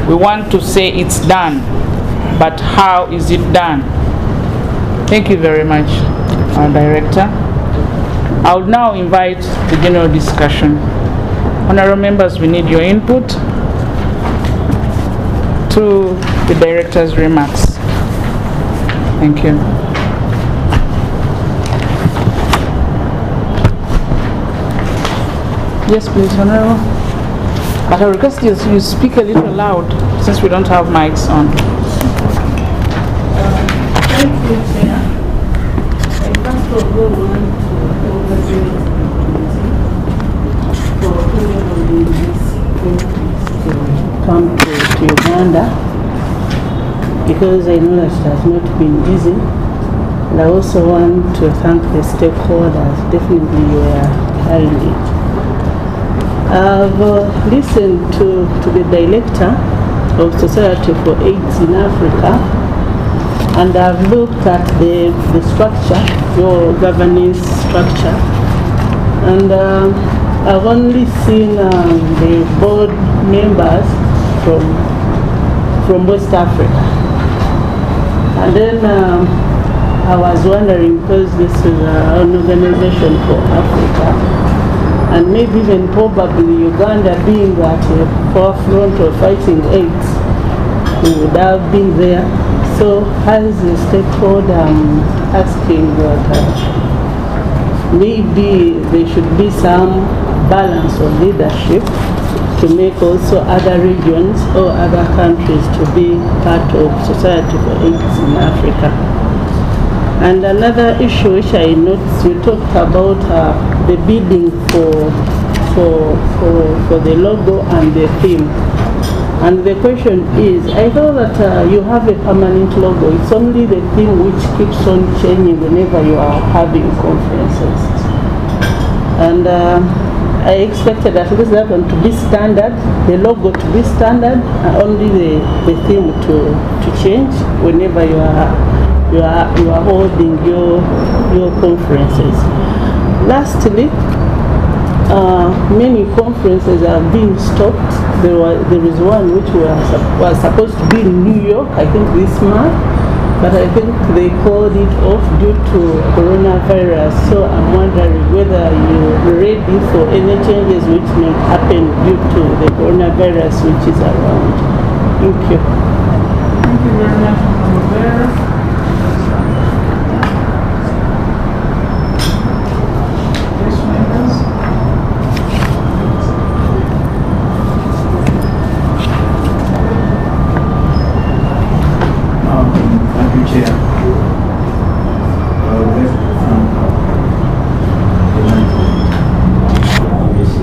[SPEAKER 1] we want to say it's done, but how is it done? Thank you very much, our Director. I would now invite the general discussion. Honorable members, we need your input to the Director's remarks. Thank you. Yes, please, Honorable. But I request you speak a little loud, since we don't have mics on.
[SPEAKER 5] Thank you, Chair. I first of all want to congratulate the committee for come to Uganda, because I know that it has not been easy. And I also want to thank the stakeholders. Definitely you are carrying it. I've listened to the Director of Society for AIDS in Africa, and I've looked at the structure, your governance structure, and I've only seen the board members from West Africa. And then I was wondering, because this is an organization for Africa, and maybe even probably Uganda being at the forefront of fighting AIDS, we would have been there. So as the stakeholder asking that maybe there should be some balance of leadership to make also other regions or other countries to be part of Society for AIDS in Africa. And another issue which I noticed, you talked about the bidding for the logo and the theme. And the question is, I know that you have a permanent logo. It's only the theme which keeps on changing whenever you are having conferences. And I expected at least that one to be standard, the logo to be standard, and only the theme to change whenever you are holding your conferences. Lastly, many conferences are being stopped there is one which was supposed to be in New York, I think this month, but I think they called it off due to coronavirus. So I'm wondering whether you're ready for any changes which may happen due to the coronavirus which is around. Thank you.
[SPEAKER 1] Thank you very much, Mr. Rivera. Yes, members?
[SPEAKER 3] Thank you, Chair. I would like to thank the management of USC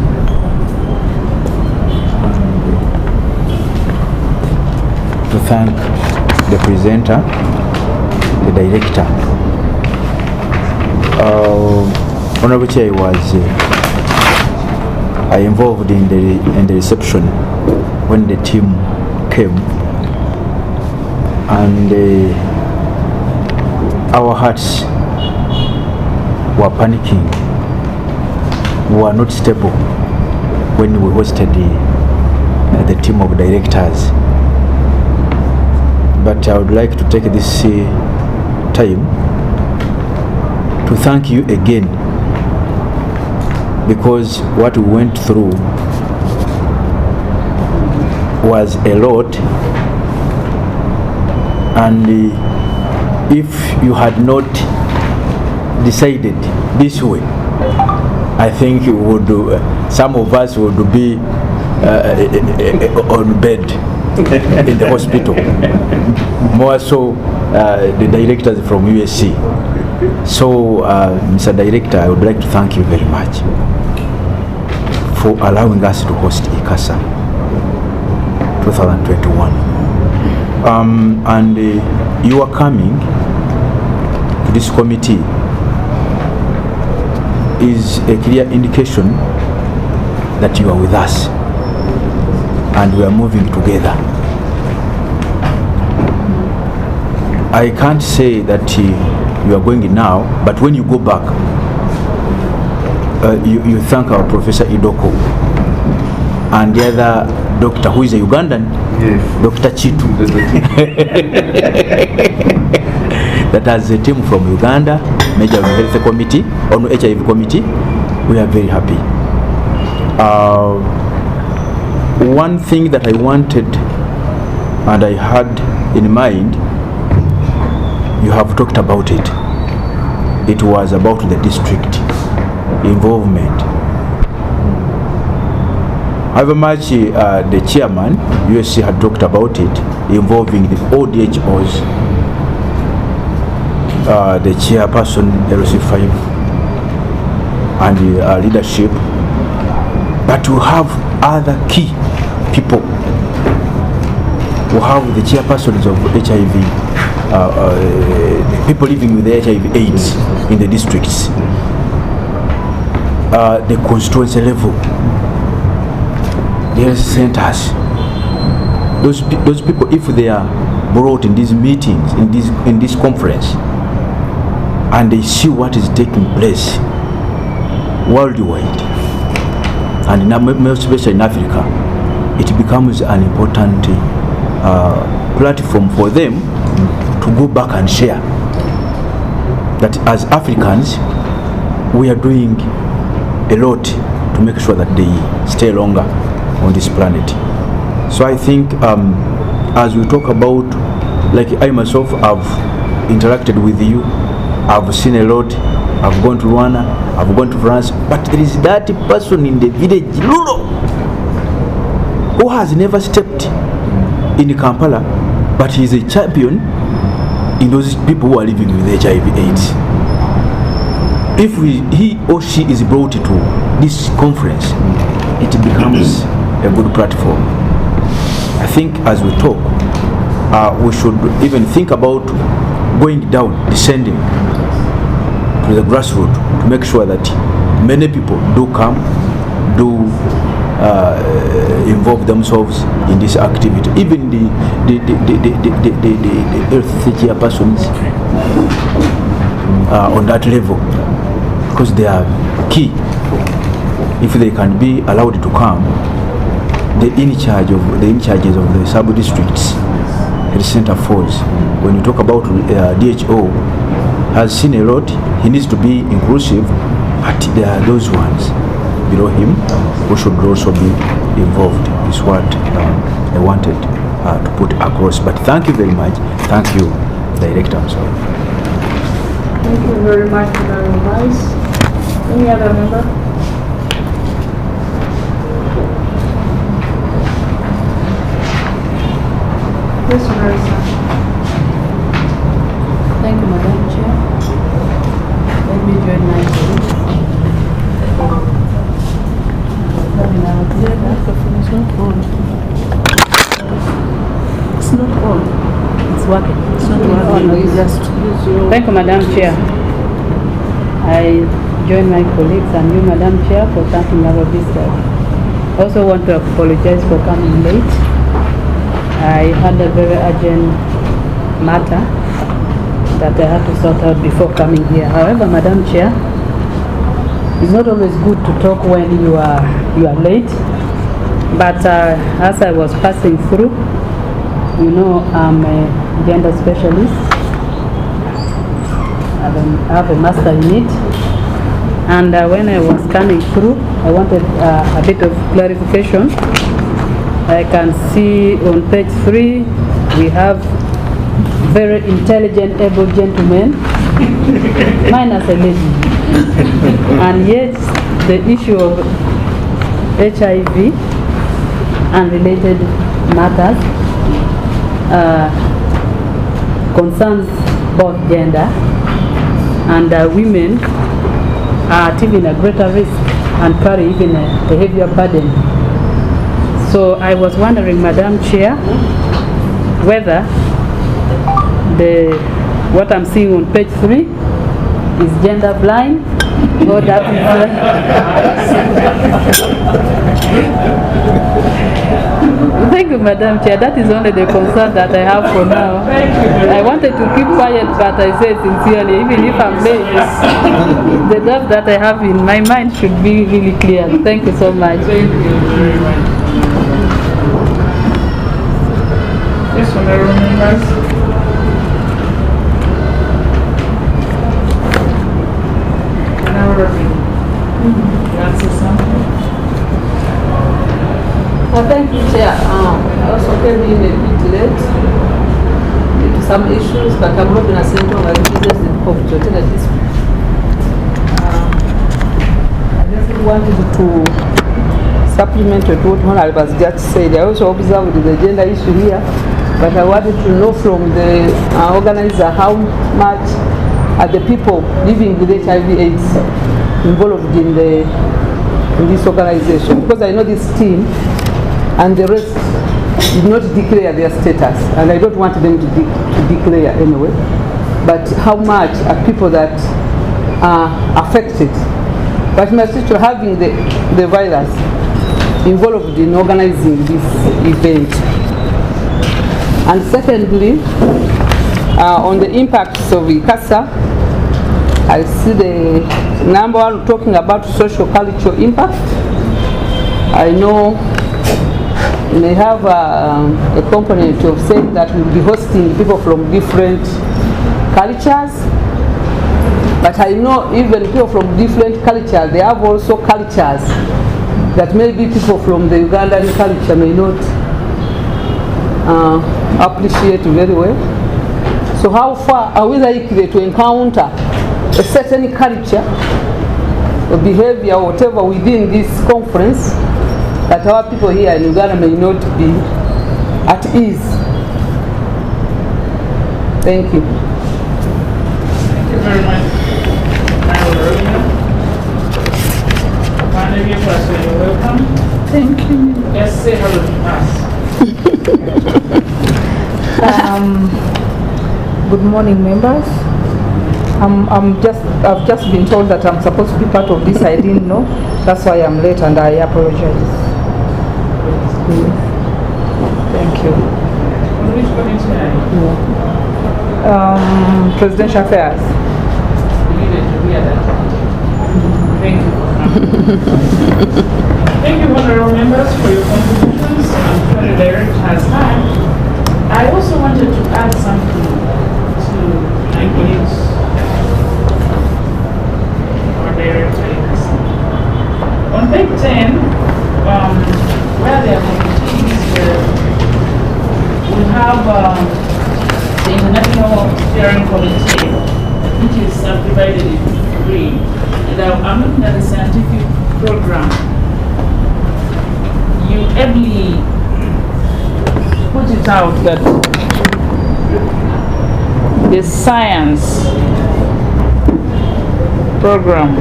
[SPEAKER 3] and to thank the presenter, the director. Honorable Chair, I involved in the reception when the team came, and our hearts were panicking. We were not stable when we hosted the team of directors. But I would like to take this time to thank you again, because what we went through was a lot, and if you had not decided this way, I think you would, some of us would be on bed in the hospital. More so the directors from USC. So Mr. Director, I would like to thank you very much for allowing us to host ICASA 2021. And you are coming to this committee is a clear indication that you are with us and we are moving together. I can't say that you are going now, but when you go back, you thank our Professor Idoko and the other doctor who is a Ugandan, yes. Dr. Chitu, that has a team from Uganda, Major Health Committee, on HIV Committee. We are very happy. One thing that I wanted and I had in mind, you have talked about it. It was about the district involvement. However much the chairman, USC, had talked about it, involving the ODHOs, the chairperson, LC5, and the leadership, but you have other key people. We have the chairpersons of HIV, people living with HIV/AIDS in the districts, the constituency level, the health centers. Those people, if they are brought in these meetings, in this conference, and they see what is taking place worldwide, and especially in Africa, it becomes an important platform for them to go back and share that as Africans we are doing a lot to make sure that they stay longer on this planet. So I think as we talk about, like I myself have interacted with you, I've seen a lot, I've gone to Rwanda, I've gone to France, but there is that person in the village Luro who has never stepped in Kampala, but he is a champion in those people who are living with HIV/AIDS. If he or she is brought to this conference, it becomes a good platform. I think as we talk, we should even think about going down, descending to the grassroots to make sure that many people do come, do involve themselves in this activity. Even the health chairpersons on that level, because they are key. If they can be allowed to come,
[SPEAKER 6] the in-charges of the sub-districts, health center force. When you talk about DHO, has seen a lot, he needs to be inclusive, but there are those ones below him who should also be involved, is what I wanted to put across. But thank you very much. Thank you, Director. I'm sorry.
[SPEAKER 1] Thank you very much, Honorable Vice. Any other member? Yes, Marisa.
[SPEAKER 5] Thank you, Madam Chair. Let me join my colleagues. It's not on. It's working. It's not working. Thank you, Madam Chair. I join my colleagues and you, Madam Chair, for thanking our visitors. I also want to apologize for coming late. I had a very urgent matter that I had to sort out before coming here. However, Madam Chair, it's not always good to talk when you are late. But as I was passing through, you know, I'm a gender specialist. I have a master in it. And when I was coming through, I wanted a bit of clarification. I can see on page 3, we have very intelligent, able gentlemen, minus a lady. And yet, the issue of HIV and related matters concerns both gender, and women are at even a greater risk and carry even a heavier burden. So I was wondering, Madam Chair, whether what I'm seeing on page 3 is gender blind, or that is Thank you, Madam Chair. That is only the concern that I have for now. I wanted to keep quiet, but I say sincerely, even if I'm late, the doubt that I have in my mind should be really clear. Thank you so much.
[SPEAKER 1] Thank you very much. Yes, honorable members. You want to say something?
[SPEAKER 5] Thank you, Chair. I also came in a bit late due to some issues, but I'm not going to send over the business of Jotena district. I just wanted to supplement what Honorable has just said. I also observed the gender issue here, but I wanted to know from the organizer how much are the people living with HIV/AIDS involved in this organization, because I know this team and the rest did not declare their status, and I don't want them to declare anyway. But how much are people that are affected, but my sister having the virus involved in organizing this event? And secondly, on the impacts of ICASA, I see the number one talking about social cultural impact. I know they have a component of saying that we'll be hosting people from different cultures. But I know even people from different cultures, they have also cultures that maybe people from the Ugandan culture may not appreciate very well. So how far are we likely to encounter a certain culture or behavior or whatever within this conference that our people here in Uganda may not be at ease? Thank you.
[SPEAKER 1] Thank you very much. Finally, you're welcome.
[SPEAKER 7] Thank you.
[SPEAKER 1] Let's say hello to us.
[SPEAKER 7] Good morning, members. I've just been told that I'm supposed to be part of this. I didn't know. That's why I'm late, and I apologize. Thank you.
[SPEAKER 1] On which committee are you?
[SPEAKER 7] Presidential Affairs.
[SPEAKER 1] You needed to hear that. Thank you. Thank you, honorable members, for your contributions. the director has had, I also wanted to add something to my colleagues. Our director is on page 10, where there are committees, we have the International Steering Committee, which is subdivided into 3. And I'm looking at the scientific program. You ably put it out that the science program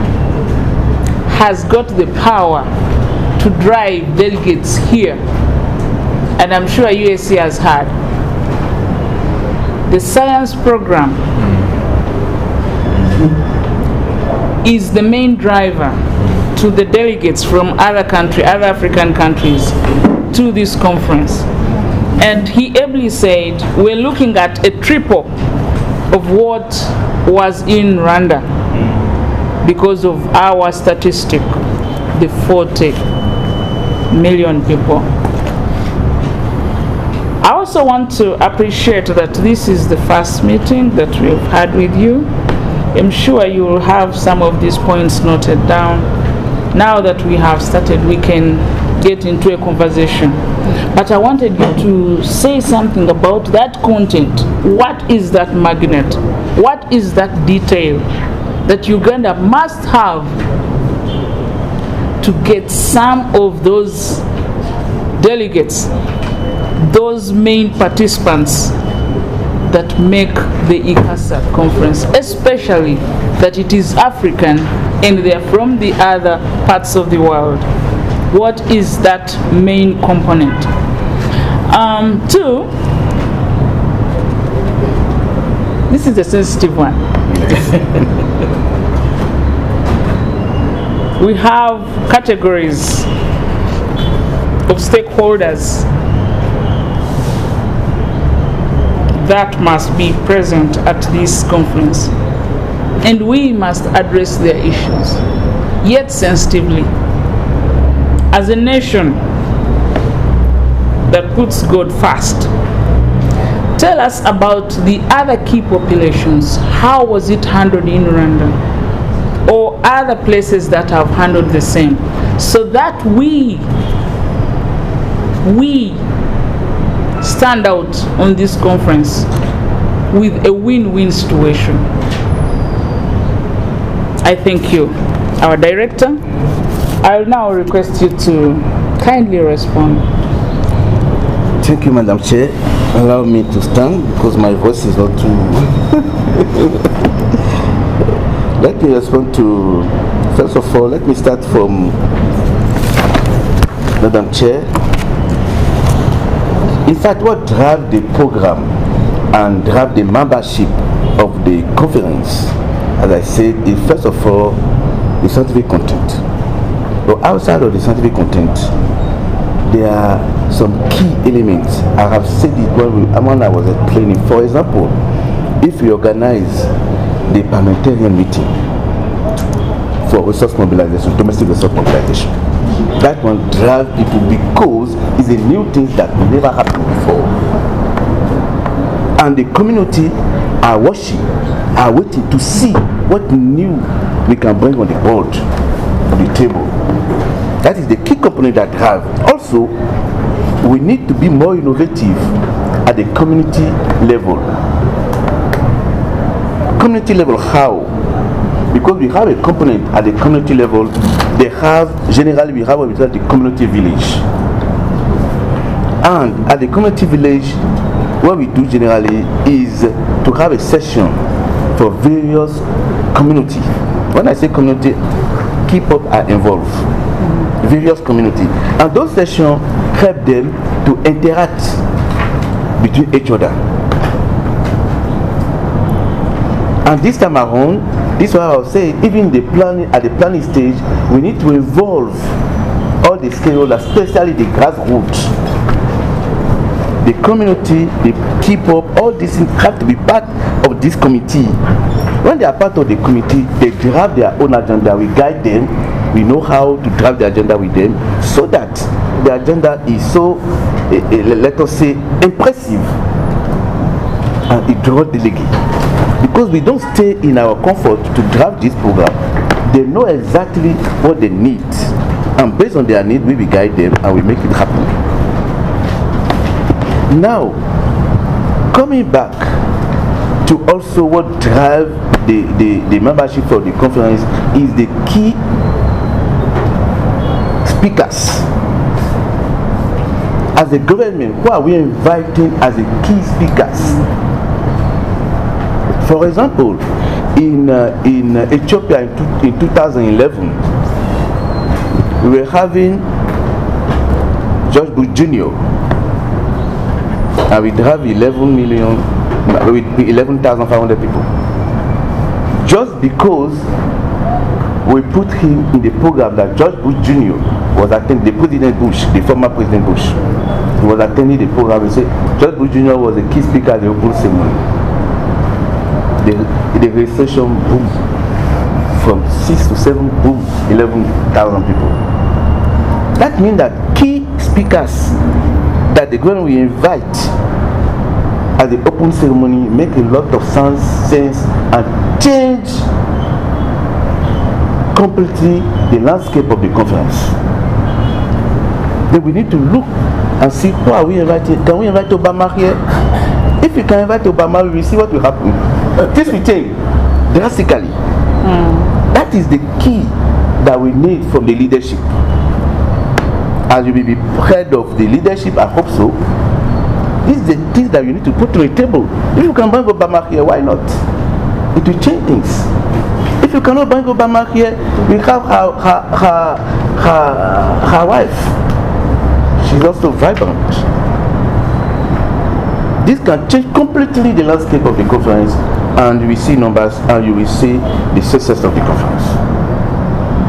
[SPEAKER 1] has got the power to drive delegates here, and I'm sure USC has had. The science program is the main driver to the delegates from other African countries to this conference. And he ably said, we're looking at a triple of what was in Rwanda because of our statistic, the 40 million people. I also want to appreciate that this is the first meeting that we've had with you. I'm sure you will have some of these points noted down. Now that we have started, we can get into a conversation. But I wanted you to say something about that content. What is that magnet? What is that detail that Uganda must have to get some of those delegates, those main participants that make the ICASA conference, especially that it is African and they are from the other parts of the world? What is that main component? 2, this is a sensitive one. We have categories of stakeholders that must be present at this conference, and we must address their issues, yet sensitively. As a nation that puts God first, tell us about the other key populations. How was it handled in Rwanda or other places that have handled the same, so that we stand out on this conference with a win-win situation. I thank you, our director. I will now request you to kindly respond.
[SPEAKER 4] Thank you, Madam Chair. Allow me to stand because my voice is not too... Let me respond to, first of all, let me start from Madam Chair. In fact, what drive the program and drive the membership of the conference, as I said, is first of all the scientific content. But outside of the scientific content, there are some key elements. I have said it when I was explaining. For example, if we organize the parliamentarian meeting for resource mobilization, domestic resource mobilization, that one drives people because it's a new thing that never happened before. And the community are watching, are waiting to see what new we can bring on the board, on the table. That is the key component that have. Also, we need to be more innovative at the community level. Community level, how? Because we have a component at the community level. They have, generally we have what we call the community village. And at the community village, what we do generally is to have a session for various community. When I say community, keep up are involved. Various community. And those sessions help them to interact between each other. And this time around, this is what I was saying, even the planning, at the planning stage, we need to involve all the stakeholders, especially the grassroots. The community, the keep up, all these things have to be part of this committee. When they are part of the committee, they drive their own agenda, we guide them, we know how to drive the agenda with them, so that the agenda is so let us say, impressive, and it draws delegate. Because we don't stay in our comfort to draft this program. They know exactly what they need, and based on their need, we will guide them and we make it happen. Now, coming back to also what drive the membership for the conference is the key speakers. As a government, who are we inviting as the key speakers? For example, in Ethiopia in 2011, we were having George Bush Jr. and we have 11,500 people. Just because we put him in the program that George Bush Jr. was attending, the President Bush, the former President Bush, he was attending the program. We say George Bush Jr. was a key speaker at the open ceremony. The registration boom from 6 to 7 boom, 11,000 people. That means that key speakers that the government will invite at the open ceremony make a lot of sense and change completely the landscape of the conference. Then we need to look and see who are we inviting. Can we invite Obama here? If we can invite Obama, we will see what will happen. This will change drastically. That is the key that we need from the leadership. And you will be head of the leadership, I hope so. These are the things that you need to put to a table. If you can bring Obama here, why not? It will change things. If you cannot bring Obama here, we have her wife. She's also vibrant. This can change completely the landscape of the conference, and you will see numbers and you will see the success of the conference.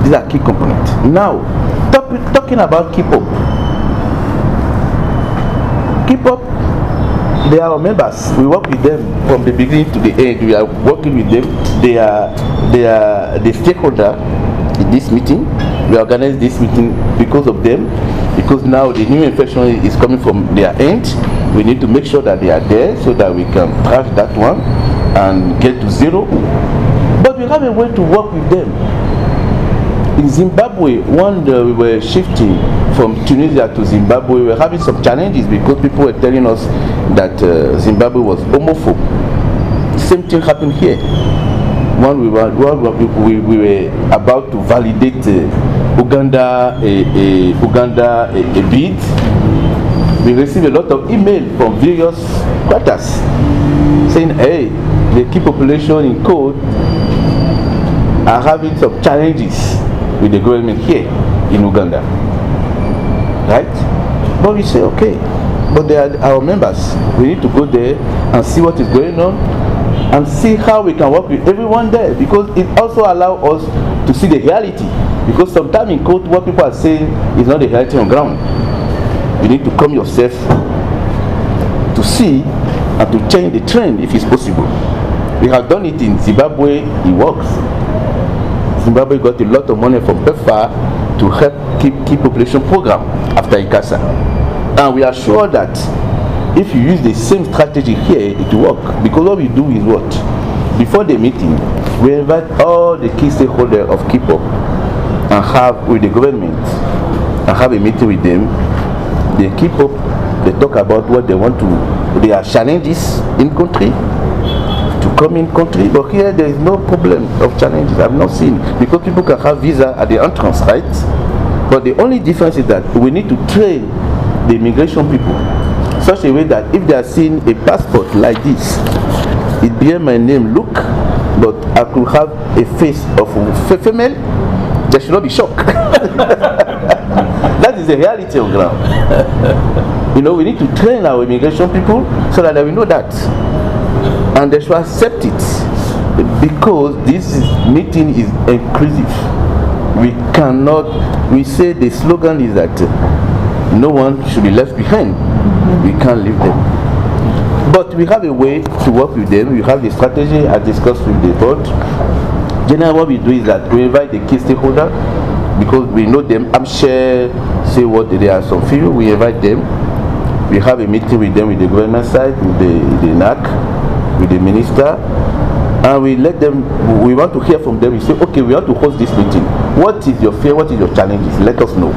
[SPEAKER 4] These are key components. Now, talking about K-pop. K-pop, they are our members. We work with them from the beginning to the end. We are working with them. They are the stakeholder in this meeting. We organize this meeting because of them, because now the new infection is coming from their end. We need to make sure that they are there so that we can track that one and get to zero. But we have a way to work with them. In Zimbabwe, when we were shifting from Tunisia to Zimbabwe, we were having some challenges because people were telling us that Zimbabwe was homophobe. Same thing happened here. When we were about to validate Uganda a bid, we received a lot of email from various quarters saying, hey, the key population in code are having some challenges with the government here in Uganda. Right? But we say, okay, but they are our members. We need to go there and see what is going on and see how we can work with everyone there, because it also allows us to see the reality. Because sometimes in court, what people are saying is not the reality on ground. You need to come yourself to see and to change the trend if it's possible. We have done it in Zimbabwe, it works. Zimbabwe got a lot of money from PEPFAR to help keep population program after ICASA. And we are sure that if you use the same strategy here, it will work. Because what we do is what? Before the meeting, we invite all the key stakeholders of K-pop and have with the government and have a meeting with them. They keep up, they talk about what they want to, their challenges in country, to come in country. But here there is no problem of challenges, I've not seen, because people can have visa at the entrance, right? But the only difference is that we need to train the immigration people such a way that if they are seeing a passport like this, it bear my name, look, but I could have a face of a female, they should not be shocked. That is the reality on ground. You know, we need to train our immigration people so that they will know that. And they should accept it, because this meeting is inclusive. We cannot, we say the slogan is that no one should be left behind. We can't leave them. But we have a way to work with them. We have the strategy I discussed with the board. Generally what we do is that we invite the key stakeholder, because we know them. I'm sure, say what, there are some few, we invite them. We have a meeting with them, with the government side, with the NAC, with the minister, and we let them, we want to hear from them. We say, okay, we want to host this meeting. What is your fear? What is your challenges? Let us know.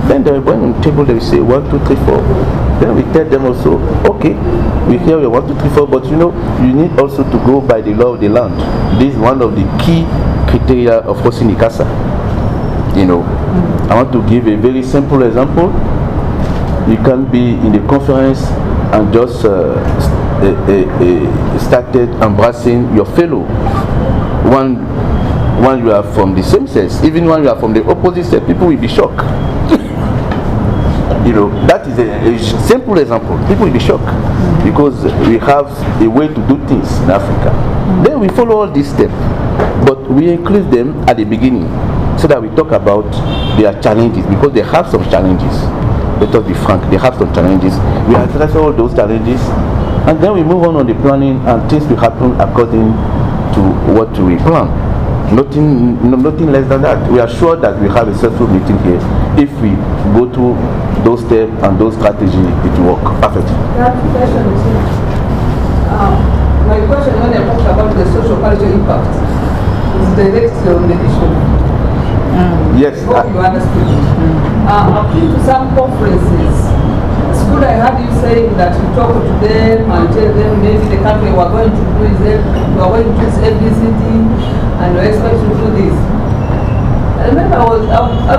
[SPEAKER 4] Then they went on the table, they say 1, 2, 3, 4. Then we tell them also, okay, we hear your 1, 2, 3, 4, but you know, you need also to go by the law of the land. This is one of the key criteria of hosting ICASA. You know, I want to give a very simple example. You can be in the conference and just started embracing your fellow. One you are from the same sex, even when you are from the opposite sex, people will be shocked. You know, that is a simple example. People will be shocked because we have a way to do things in Africa. Then we follow all these steps, but we include them at the beginning so that we talk about their challenges, because they have some challenges. Let us be frank, they have some challenges. We address all those challenges, and then we move on the planning, and things will happen according to what we plan. Nothing less than that. We are sure that we have a successful meeting here. If we go through those steps and those strategies, it will work perfectly.
[SPEAKER 7] My question when I talked about the social cultural impact is directly on the issue.
[SPEAKER 4] Yes.
[SPEAKER 7] Hope you understood. I've been to some conferences. It's good I heard you saying that you talk to them and tell them maybe the country we're going to do is we are going to do ABCD and we expect to do this. I remember I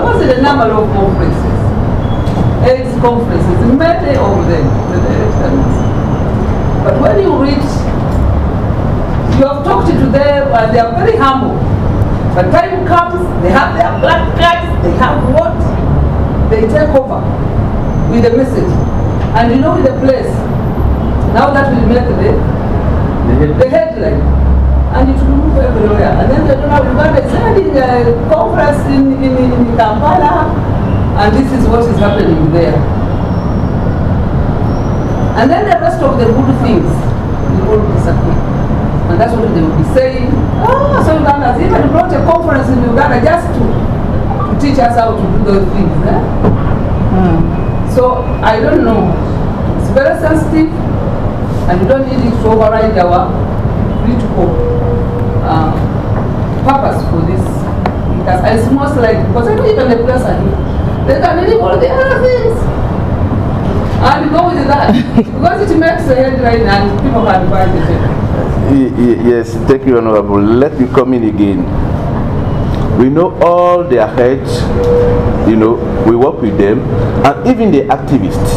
[SPEAKER 7] was in a number of conferences, AIDS conferences, many of them, but when you reach, you have talked to them and they are very humble. But time comes, they have their black cards, they have what? They take over with the message. And you know, with the place, now that will make the headline. And it will move everywhere. And then they don't know, Uganda is having a conference in Kampala, and this is what is happening there. And then the rest of the good things will all disappear. And that's what they will be saying. Oh, so Uganda has even brought a conference in Uganda just to teach us how to do those things. Eh? So I don't know. It's very sensitive, and you don't need it to override our political purpose for this. Because it's most like, because I don't even the place I do. They can leave all the other things and go with that because it makes a headline and people can buy the ticket.
[SPEAKER 4] Yes, thank you, Honorable. Let me come in again. We know all their heads, you know, we work with them, and even the activists,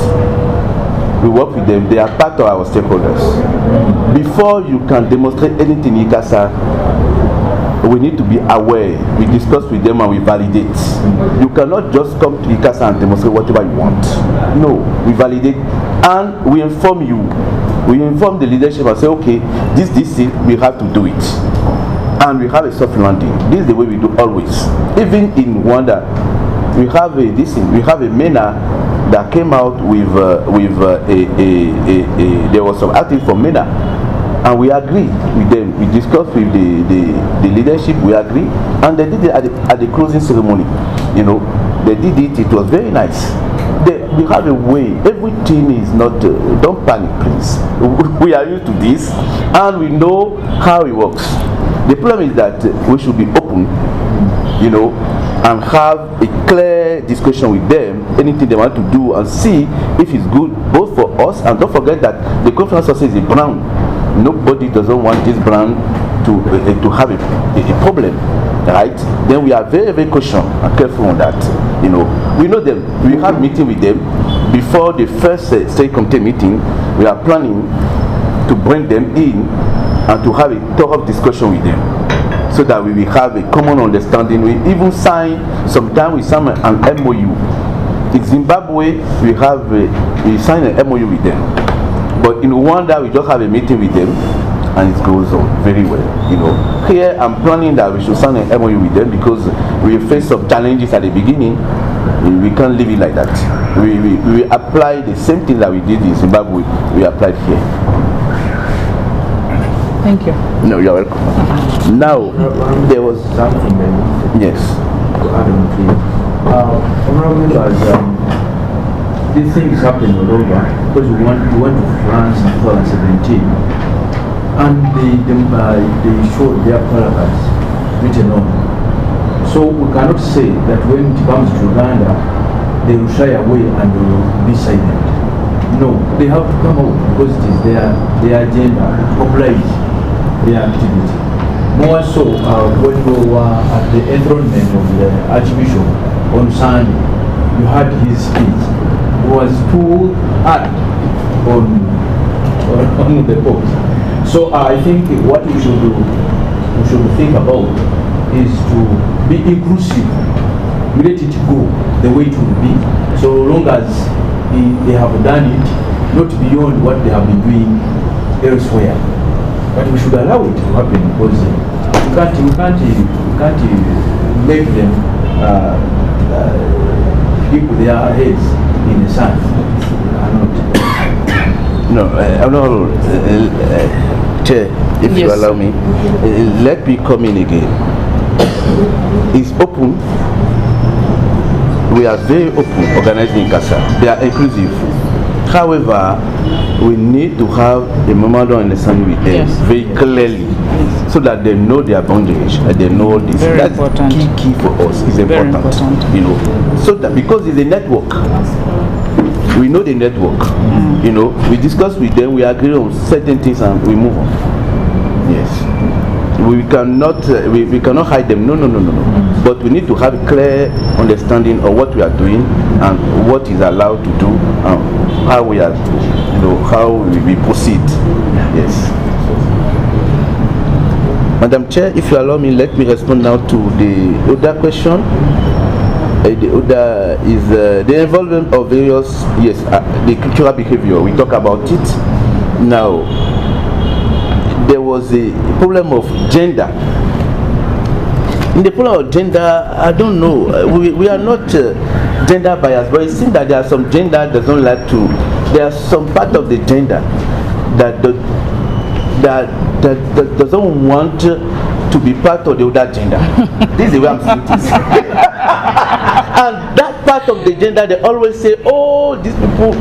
[SPEAKER 4] we work with them, they are part of our stakeholders. Before you can demonstrate anything in ICASA, we need to be aware, we discuss with them and we validate. You cannot just come to ICASA and demonstrate whatever you want. No, we validate and we inform you. We inform the leadership and say, okay, this we have to do it. And we have a soft landing. This is the way we do always. Even in Rwanda, we have a MENA that came out with there was some acting from MENA, and we agreed with them. We discussed with the leadership. We agreed, and they did it at the closing ceremony. You know, they did it. It was very nice. We have a way. Everything is not. Don't panic, please. We are used to this, and we know how it works. The problem is that we should be open, you know, and have a clear discussion with them, anything they want to do, and see if it's good both for us. And don't forget that the conference also is a brand. Nobody doesn't want this brand to have a problem, right? Then we are very, very cautious and careful on that. You know, we know them. We have meeting with them before the first state committee meeting. We are planning to bring them in and to have a thorough discussion with them, so that we will have a common understanding. We even sign an MOU. In Zimbabwe, we sign an MOU with them. But in Rwanda, we just have a meeting with them, and it goes on very well. You know, here I'm planning that we should sign an MOU with them because we face some challenges at the beginning. We can't leave it like that. We apply the same thing that we did in Zimbabwe. We applied here.
[SPEAKER 7] Thank you.
[SPEAKER 4] No, you're welcome. Now, there was
[SPEAKER 3] something that
[SPEAKER 4] yes.
[SPEAKER 3] to add on to it. Honorable members,
[SPEAKER 6] these things happen all over because we went to France in 2017 and they showed their paragraphs written on. So we cannot say that when it comes to Uganda, they will shy away and they will be silent. No, they have to come out because it is their agenda, popularize their activity. More so when we were at the enthronement of the Archbishop on Sunday, you had his speech. It was too hard on the Pope. So I think what we should do, we should think about is to be inclusive. We let it go the way it will be, so long as they have done it, not beyond what they have been doing elsewhere. But we should allow it to happen because we can't make them keep their heads in the sand.
[SPEAKER 4] No, I'm not. Chair, if you
[SPEAKER 1] Yes,
[SPEAKER 4] allow
[SPEAKER 1] sir.
[SPEAKER 4] me, let me come in again. It's open. We are very open organizing CASA. They are inclusive. However, we need to have a memorandum of understanding with them
[SPEAKER 1] Yes.
[SPEAKER 4] very clearly, so that they know their boundaries and they know this.
[SPEAKER 1] Very
[SPEAKER 4] That's
[SPEAKER 1] important.
[SPEAKER 4] key for us. It's
[SPEAKER 1] Very
[SPEAKER 4] important,
[SPEAKER 1] important.
[SPEAKER 4] you know, so that because it's a network. We know the network, you know, we discuss with them, we agree on certain things and we move on. Yes. We cannot hide them, no. But we need to have a clear understanding of what we are doing and what is allowed to do and how we are, you know, how we proceed. Yes. Madam Chair, if you allow me, let me respond now to the other question. The other is the involvement of various, yes, the cultural behavior. We talk about it. Now, there was a problem of gender. In the problem of gender, I don't know, we are not gender biased, but it seems that there are some gender that doesn't like to, there are some part of the gender that doesn't want to be part of the other gender. This is the way I'm seeing this. And that part of the gender, they always say, oh, these people,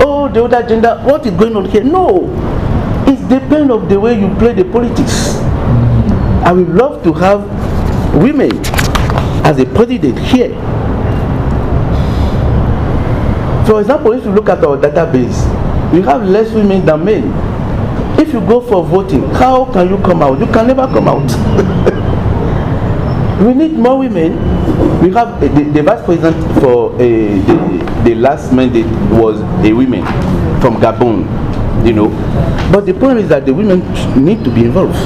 [SPEAKER 4] oh, the other gender, what is going on here? No, it depends on the way you play the politics. I would love to have women as a president here. For example, if you look at our database, we have less women than men. If you go for voting, how can you come out? You can never come out. We need more women. We have the vice president for the last mandate was a woman from Gabon, you know. But the point is that the women need to be involved.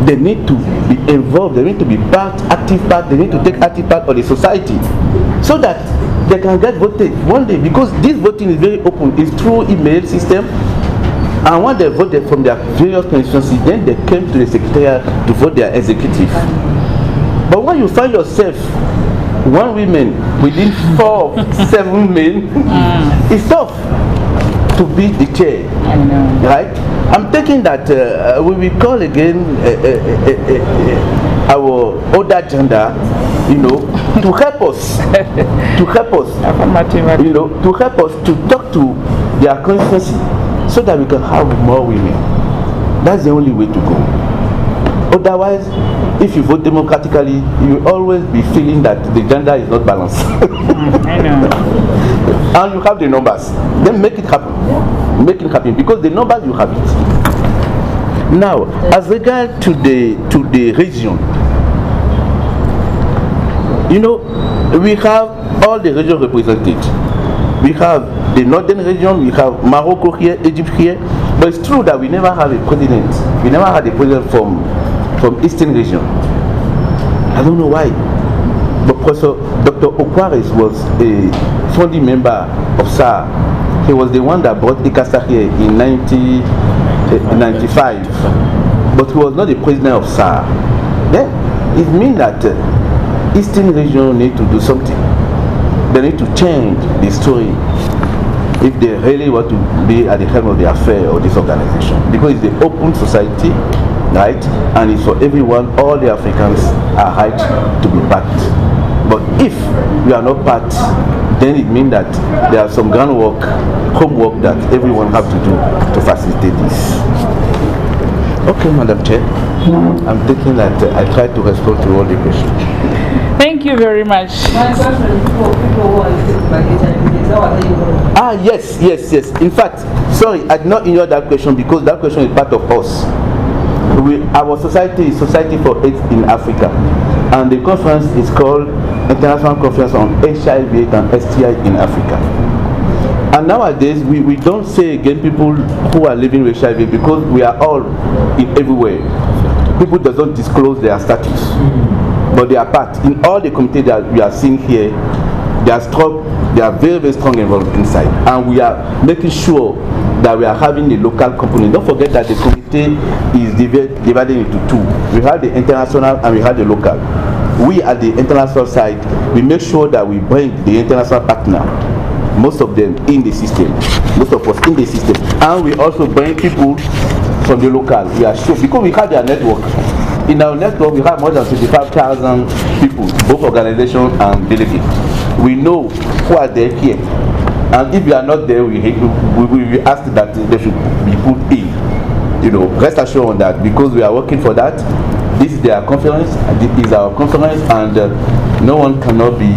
[SPEAKER 4] They need to be involved. They need to be active part. They need to take active part of the society, so that they can get voted one day. Because this voting is very open. It's through email system. And when they voted from their various constituencies, then they came to the secretariat to vote their executive. But when you find yourself one woman within 4 or 7 men, it's tough to beat the chair.
[SPEAKER 1] I know.
[SPEAKER 4] Right? I'm thinking that we will call again our other gender, you know, to help us,
[SPEAKER 1] Affirmative.
[SPEAKER 4] you know, to help us to talk to their constituency, so that we can have more women. That's the only way to go. Otherwise, if you vote democratically, you will always be feeling that the gender is not balanced.
[SPEAKER 1] I know.
[SPEAKER 4] And you have the numbers. Then make it happen. Make it happen, because the numbers, you have it. Now, as regard to the region, you know, we have all the regions represented. We have the northern region, we have Morocco here, Egypt here, but it's true that we never have a president. We never had a president from Eastern region. I don't know why, but Professor Dr. Okwaris was a founding member of SAR. He was the one that brought ICASA here in 1995, but he was not the president of SAR. Then it means that Eastern region need to do something. They need to change the story if they really want to be at the helm of the affair of this organization, because it's the open society, right? And it's for everyone. All the Africans are right to be part. But if you are not part, then it means that there are some groundwork, homework that everyone have to do to facilitate this. Okay, Madam Chair, I'm thinking that I tried to respond to all the questions.
[SPEAKER 1] Thank you very much.
[SPEAKER 7] My question is for people who are affected by HIV, is that what you want?
[SPEAKER 4] Yes. In fact, sorry, I did not ignore that question because that question is part of us. Our society is Society for AIDS in Africa, and the conference is called International Conference on HIV and STI in Africa. And nowadays, we don't say again people who are living with HIV because we are all in everywhere. People doesn't disclose their status, but they are part. In all the committees that we are seeing here, they are strong, they are very, very strong involved inside. And we are making sure that we are having the local component. Don't forget that the committee is divided into two. We have the international and we have the local. We at the international side, we make sure that we bring the international partner, most of them in the system, most of us in the system. And we also bring people from the local. We are sure, because we have their network. In our network, we have more than 55,000 people, both organizations and delegates. We know who are there here. And if you are not there, we ask that they should be put in. You know, rest assured on that, because we are working for that. This is their conference, and this is our conference, and no one cannot be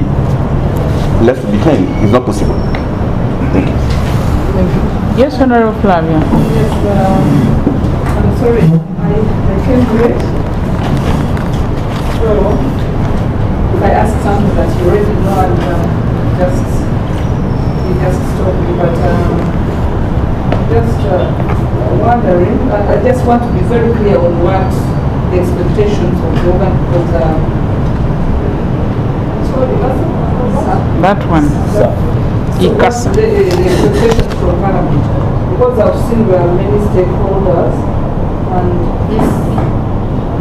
[SPEAKER 4] left behind. It's not possible. Thank you.
[SPEAKER 1] Yes, Honorable Flavia.
[SPEAKER 7] Yes, I'm sorry, I came late. So, if I ask something that you already know, and you just stop me, but just wondering, I just want to be very clear on what the expectations of the organ, because
[SPEAKER 1] That one. ICASA.
[SPEAKER 7] The expectations from Parliament, because I've seen there are many stakeholders, and this,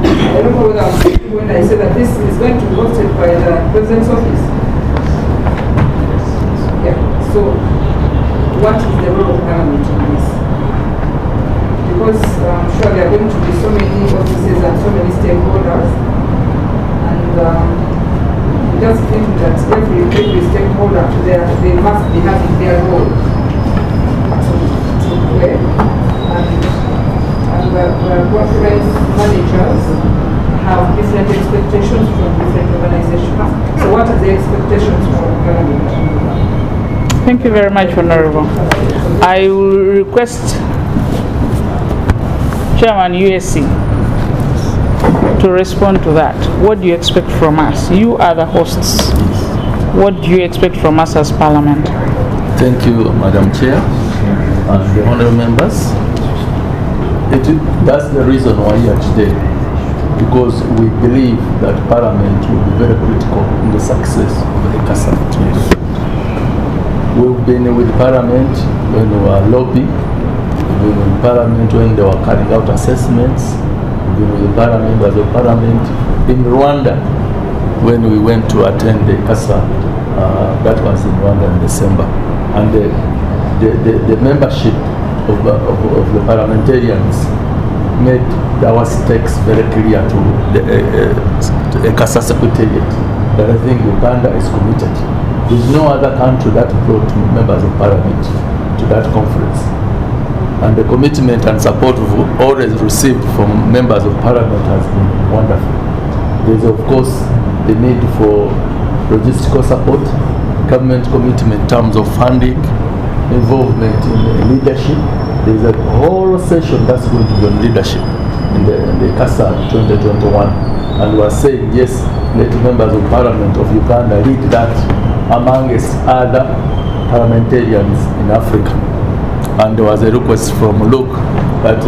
[SPEAKER 7] I don't know whether I'm speaking when I say that this is going to be hosted by the President's office. Yeah, so what is the role of Parliament in this? Because I'm sure there are going to be so many offices and so many stakeholders, and just think that every stakeholder, they must be having their role to play, and conference managers have different expectations from different organizations. So what are the expectations from Parliament?
[SPEAKER 1] Thank you very much, Honorable. I will request Chairman USC to respond to that. What do you expect from us? You are the hosts. What do you expect from us as Parliament?
[SPEAKER 2] Thank you, Madam Chair, and the honorable members. That's the reason why we are today, because we believe that Parliament will be very critical in the success of the ICASA. We've been with Parliament when we were lobbying, we've been with Parliament when they were carrying out assessments, we've been with the members of Parliament in Rwanda when we went to attend the ICASA, that was in Rwanda in December. And the membership of the parliamentarians made our stakes very clear to the ICASA Secretariat that I think Uganda is committed. There's no other country that brought members of Parliament to that conference. And the commitment and support we've always received from members of Parliament has been wonderful. There's of course the need for logistical support, government commitment in terms of funding, involvement in leadership. There's a whole session that's going to be on leadership in the ICASA 2021. And we are saying, yes, let members of Parliament of Uganda lead that amongst other parliamentarians in Africa. And there was a request from Luke that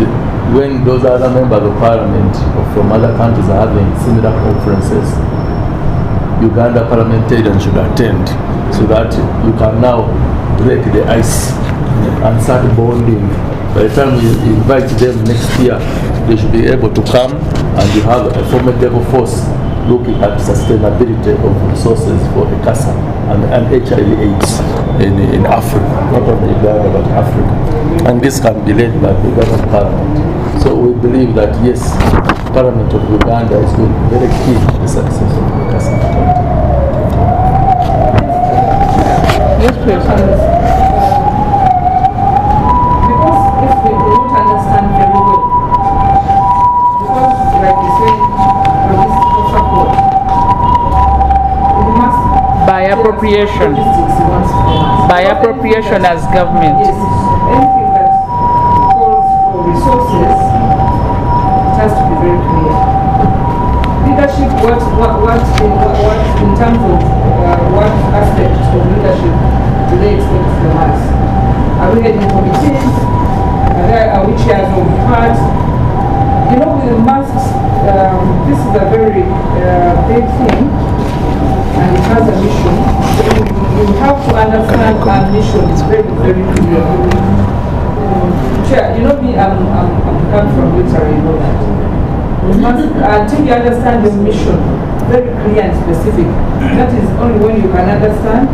[SPEAKER 2] when those other members of Parliament from other countries are having similar conferences, Uganda parliamentarians should attend, so that you can now break the ice and start bonding. By the time you invite them next year, they should be able to come, and you have a formidable force looking at sustainability of resources for ICASA and HIV/AIDS in Africa, not only Uganda but Africa. And this can be led by the Ugandan Parliament. So we believe that yes, Parliament of Uganda is going to be very key to the success of ICASA.
[SPEAKER 1] please.
[SPEAKER 7] Because if we don't understand very well, because like you say, for this support, we must
[SPEAKER 1] By appropriation.
[SPEAKER 7] logistics once from us.
[SPEAKER 1] By appropriation as government.
[SPEAKER 7] Yes, anything that calls for resources, it has to be very clear. Leadership, what in terms of what aspect of leadership do they expect from us? Are we heading committees? Are we chairs of parts? You know, we must, this is a very big thing, and it has a mission. You have to understand our mission is very, very clear. Chair, you know me, I'm come from military, you know that. You must, until you understand the mission, very clear and specific. That is only when you can understand.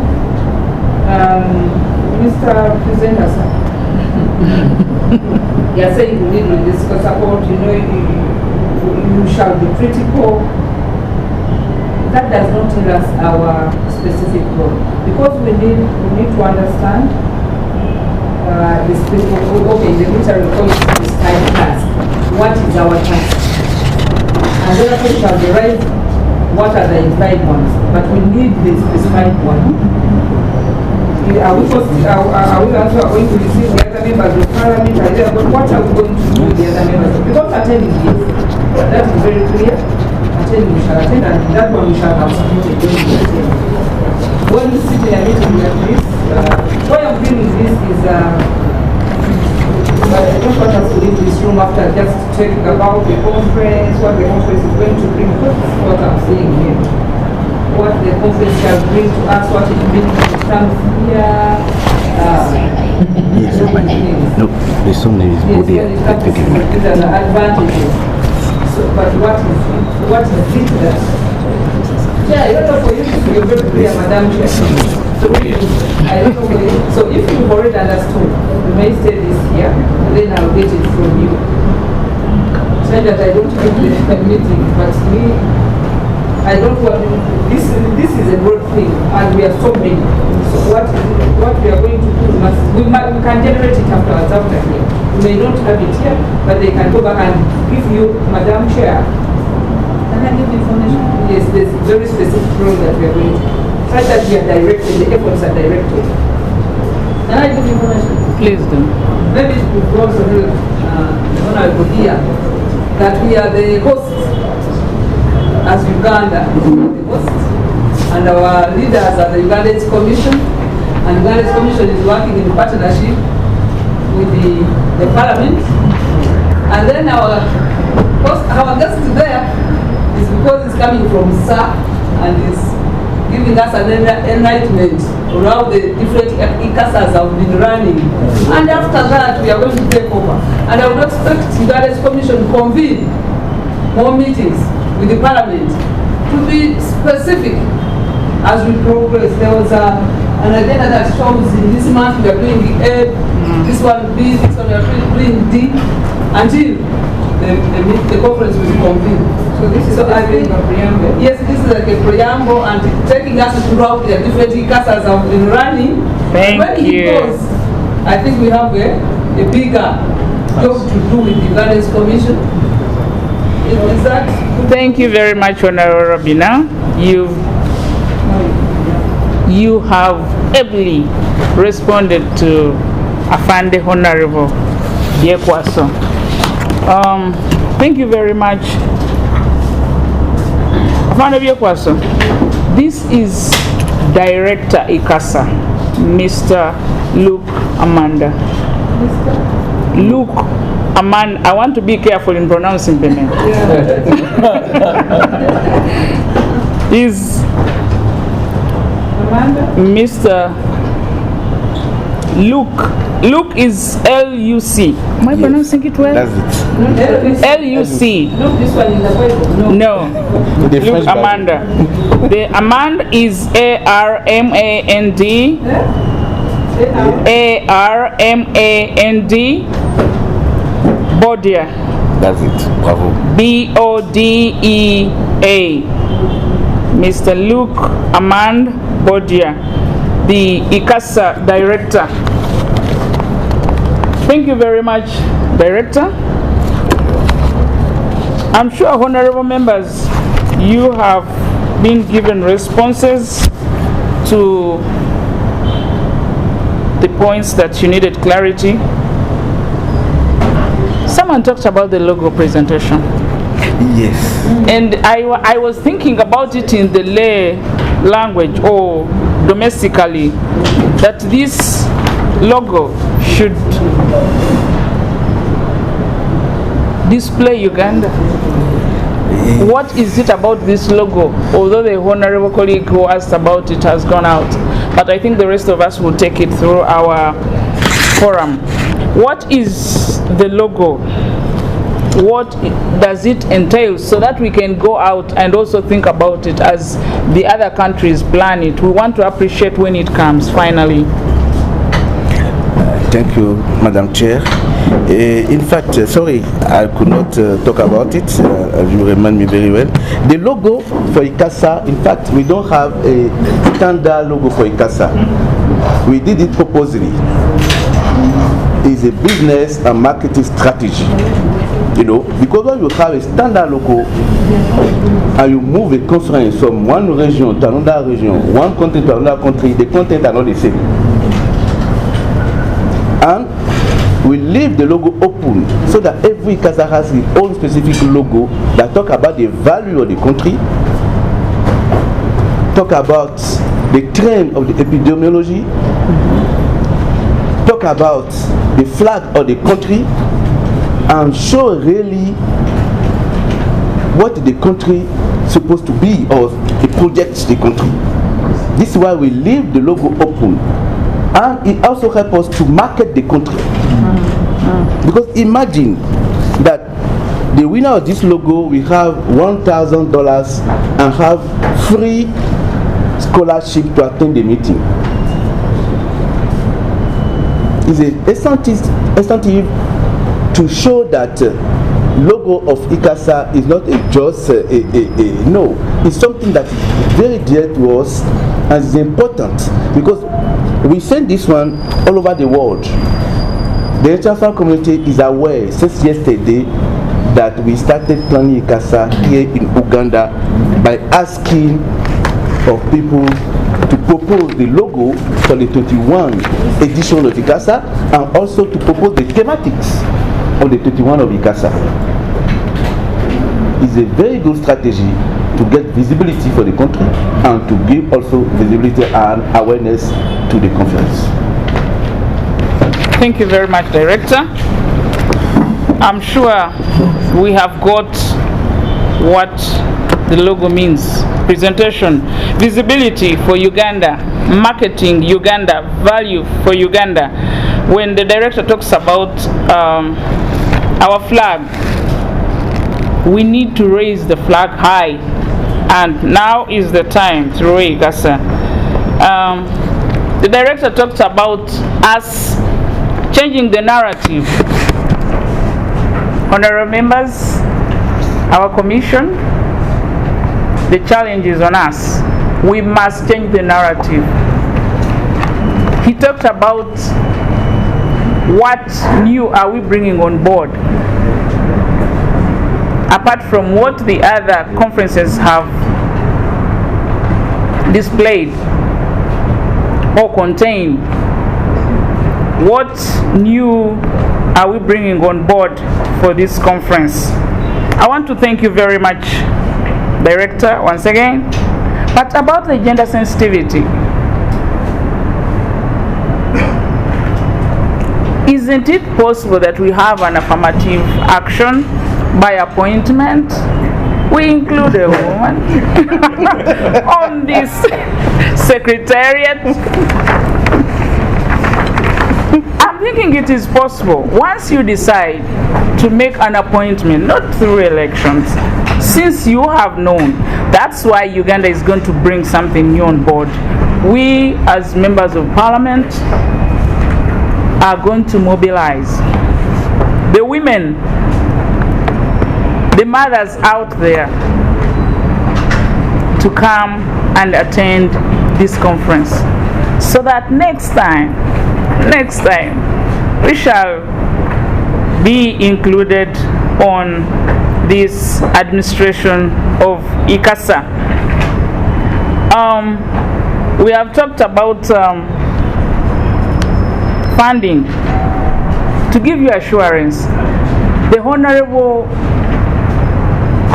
[SPEAKER 7] Mr. Presenter, sir. You are saying you need logistical support, you know, you shall be critical. That does not tell us our specific role. Because we need to understand this people, okay, the military call it prescribed task. What is our task? And therefore we shall derive what are the implied ones. But we need this prescribed one. Are we also going to receive the other members of parliament? But what are we going to do with the other members? Because attending this, that is very clear. Attending, we shall attend, and that one we shall have submitted when we attend. When we sit in a meeting like this, why I'm doing this is I don't want us to leave this room after just talking about the conference, what the conference is going to bring. This is what I'm saying here. What the conference shall bring to us, what it means to come here.
[SPEAKER 6] Yes, no, the song is good here.
[SPEAKER 7] These are the advantages. So, but what is it that? Yeah, I don't know for you to be very clear, Madam Chair. So, I don't know for you. So if you've already understood, you may say this here, and then I'll get it from you. Say that I don't have the meeting, but me, I don't want, this is a broad thing, and we are so many. So what we are going to do, we can generate it afterwards after here. We may not have it here, but they can go back and give you, Madam Chair. Can I give information? Yes, there's very specific role that we are going to. Such that we are directed, the efforts are directed. Can I give information?
[SPEAKER 1] Please do.
[SPEAKER 7] Maybe it would also help the Honorable here that we are the hosts as Uganda, the hosts, and our leaders are the Ugandese Commission, and Ugandese Commission is working in partnership with the Parliament, and then our guest there is because it's coming from SAR and is giving us an enlightenment around the different ICASAs have been running. And after that, we are going to take over. And I would expect Ugandese Commission to convene more meetings with the Parliament to be specific as we progress. There was an agenda that shows in this month we are doing A, this one B, this one we are doing D, until the conference will convene. So this is I think a preamble. Yes, this is like a preamble and taking us throughout the different ICASAs have been running.
[SPEAKER 1] Thank
[SPEAKER 7] when
[SPEAKER 1] you.
[SPEAKER 7] It goes, I think we have a bigger job to do with the Ugandese Commission. Is that?
[SPEAKER 1] Thank you very much, Honorable Robina. You have ably responded to Afande Honorable Yekwaso. Thank you very much. Afande Yekwaso, this is Director ICASA, Mr. Luke Amanda. Luke Amanda, I want to be careful in pronouncing the name. Is Mr. Luke. Luke is L-U-C. Am I pronouncing it well?
[SPEAKER 4] That's it.
[SPEAKER 1] L-U-C.
[SPEAKER 7] No, this one in the Bible.
[SPEAKER 1] No.
[SPEAKER 4] The
[SPEAKER 1] Luke
[SPEAKER 4] French Bible.
[SPEAKER 1] Amanda. The Amanda is A-R-M-A-N-D. A-R-M-A-N-D. Bodia.
[SPEAKER 4] That's it. Bravo.
[SPEAKER 1] B-O-D-E-A. Mr. Luke Amand Bodia. the ICASA Director. Thank you very much, Director. I'm sure, honorable members, you have been given responses to the points that you needed clarity. Someone talked about the logo presentation.
[SPEAKER 4] Yes.
[SPEAKER 1] And I was thinking about it in the lay language or domestically, that this logo should display Uganda. What is it about this logo? Although the honorable colleague who asked about it has gone out, but I think the rest of us will take it through our forum. What is the logo? What does it entail, so that we can go out and also think about it as the other countries plan it? We want to appreciate when it comes, finally.
[SPEAKER 4] Thank you, Madam Chair. In fact, sorry, I could not talk about it, as you remind me very well. The logo for ICASA, in fact, we don't have a standard logo for ICASA. We did it purposely. It's a business and marketing strategy. You know, because when you have a standard logo and you move a conference from one region to another region, one country to another country, the content are not the same. And we leave the logo open so that every ICASA has its own specific logo that talk about the value of the country, talk about the trend of the epidemiology, talk about the flag of the country, and show really what the country is supposed to be or the projects the country. This is why we leave the logo open, and it also helps us to market the country. Because imagine that the winner of this logo will have $1,000 and have free scholarship to attend the meeting. It's an incentive to show that logo of ICASA is not just no, it's something that is very dear to us and is important, because we send this one all over the world. The international community is aware since yesterday that we started planning ICASA here in Uganda by asking of people to propose the logo for the 21 edition of ICASA, and also to propose the thematics of the 21 of ICASA. It's a very good strategy to get visibility for the country and to give also visibility and awareness to the conference.
[SPEAKER 1] Thank you very much, Director. I'm sure we have got what the logo means. Presentation, visibility for Uganda, marketing Uganda, value for Uganda. When the Director talks about our flag, we need to raise the flag high, and now is the time through ICASA. The Director talked about us changing the narrative. Honorable members, our commission, the challenge is on us. We must change the narrative. He talked about what new are we bringing on board, apart from what the other conferences have displayed or contained. What new are we bringing on board for this conference? I want to thank you very much, Director, once again. But about the gender sensitivity, isn't it possible that we have an affirmative action by appointment? We include a woman on this secretariat. I'm thinking it is possible. Once you decide to make an appointment, not through elections, since you have known, that's why Uganda is going to bring something new on board. We, as members of parliament, are going to mobilize the women, the mothers out there, to come and attend this conference. so that next time, we shall be included on this administration of ICASA. We have talked about funding. To give you assurance, the honorable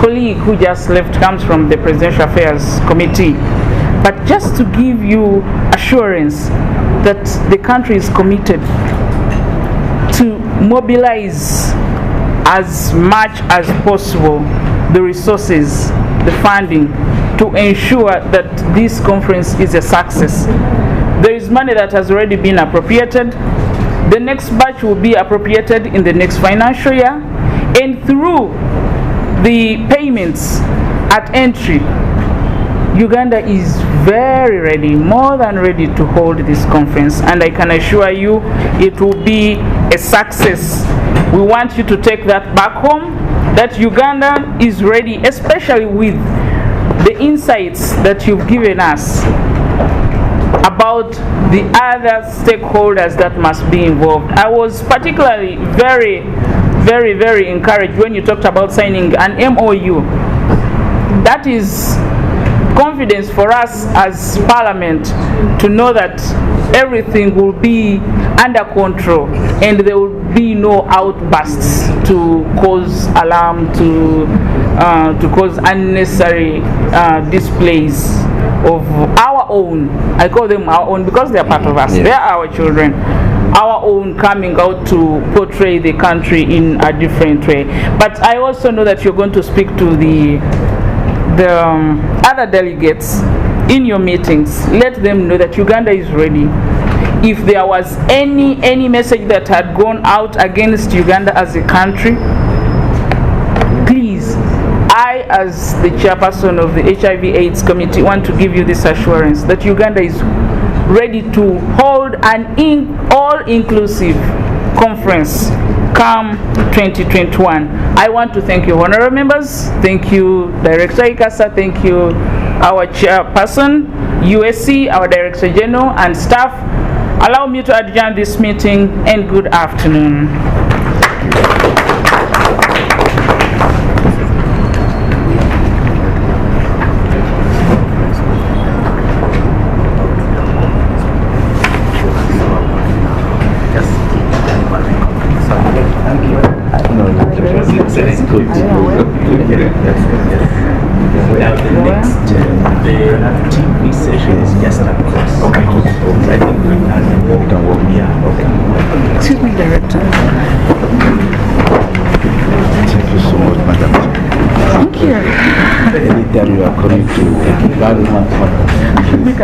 [SPEAKER 1] colleague who just left comes from the Presidential Affairs Committee. But just to give you assurance that the country is committed to mobilize as much as possible the resources, the funding, to ensure that this conference is a success. There is money that has already been appropriated. The next batch will be appropriated in the next financial year, and through the payments at entry, Uganda is very ready, more than ready to hold this conference, and I can assure you it will be a success. We want you to take that back home, that Uganda is ready, especially with the insights that you've given us about the other stakeholders that must be involved. I was particularly very encouraged when you talked about signing an MOU. That is confidence for us as Parliament to know that everything will be under control and there will be no outbursts to cause alarm, to cause unnecessary displays of our own. I call them our own because they are part of us. They are our children. Our own coming out to portray the country in a different way. But I also know that you're going to speak to the other delegates in your meetings. Let them know that Uganda is ready. If there was any message that had gone out against Uganda as a country, please, I as the chairperson of the HIV/AIDS committee want to give you this assurance that Uganda is ready to hold an all-inclusive conference come 2021. I want to thank you, honorable members. Thank you, Director ICASA. Thank you, our chairperson, USC, our Director General, and staff. Allow me to adjourn this meeting, and good afternoon.
[SPEAKER 3] Now the next, the TV session is just across. Okay. I think we can walk. Yeah. Okay.
[SPEAKER 1] Excuse me, Director.
[SPEAKER 4] Thank you so much, Madam.
[SPEAKER 1] Thank you.
[SPEAKER 4] Anytime you are coming to very much.
[SPEAKER 1] Make a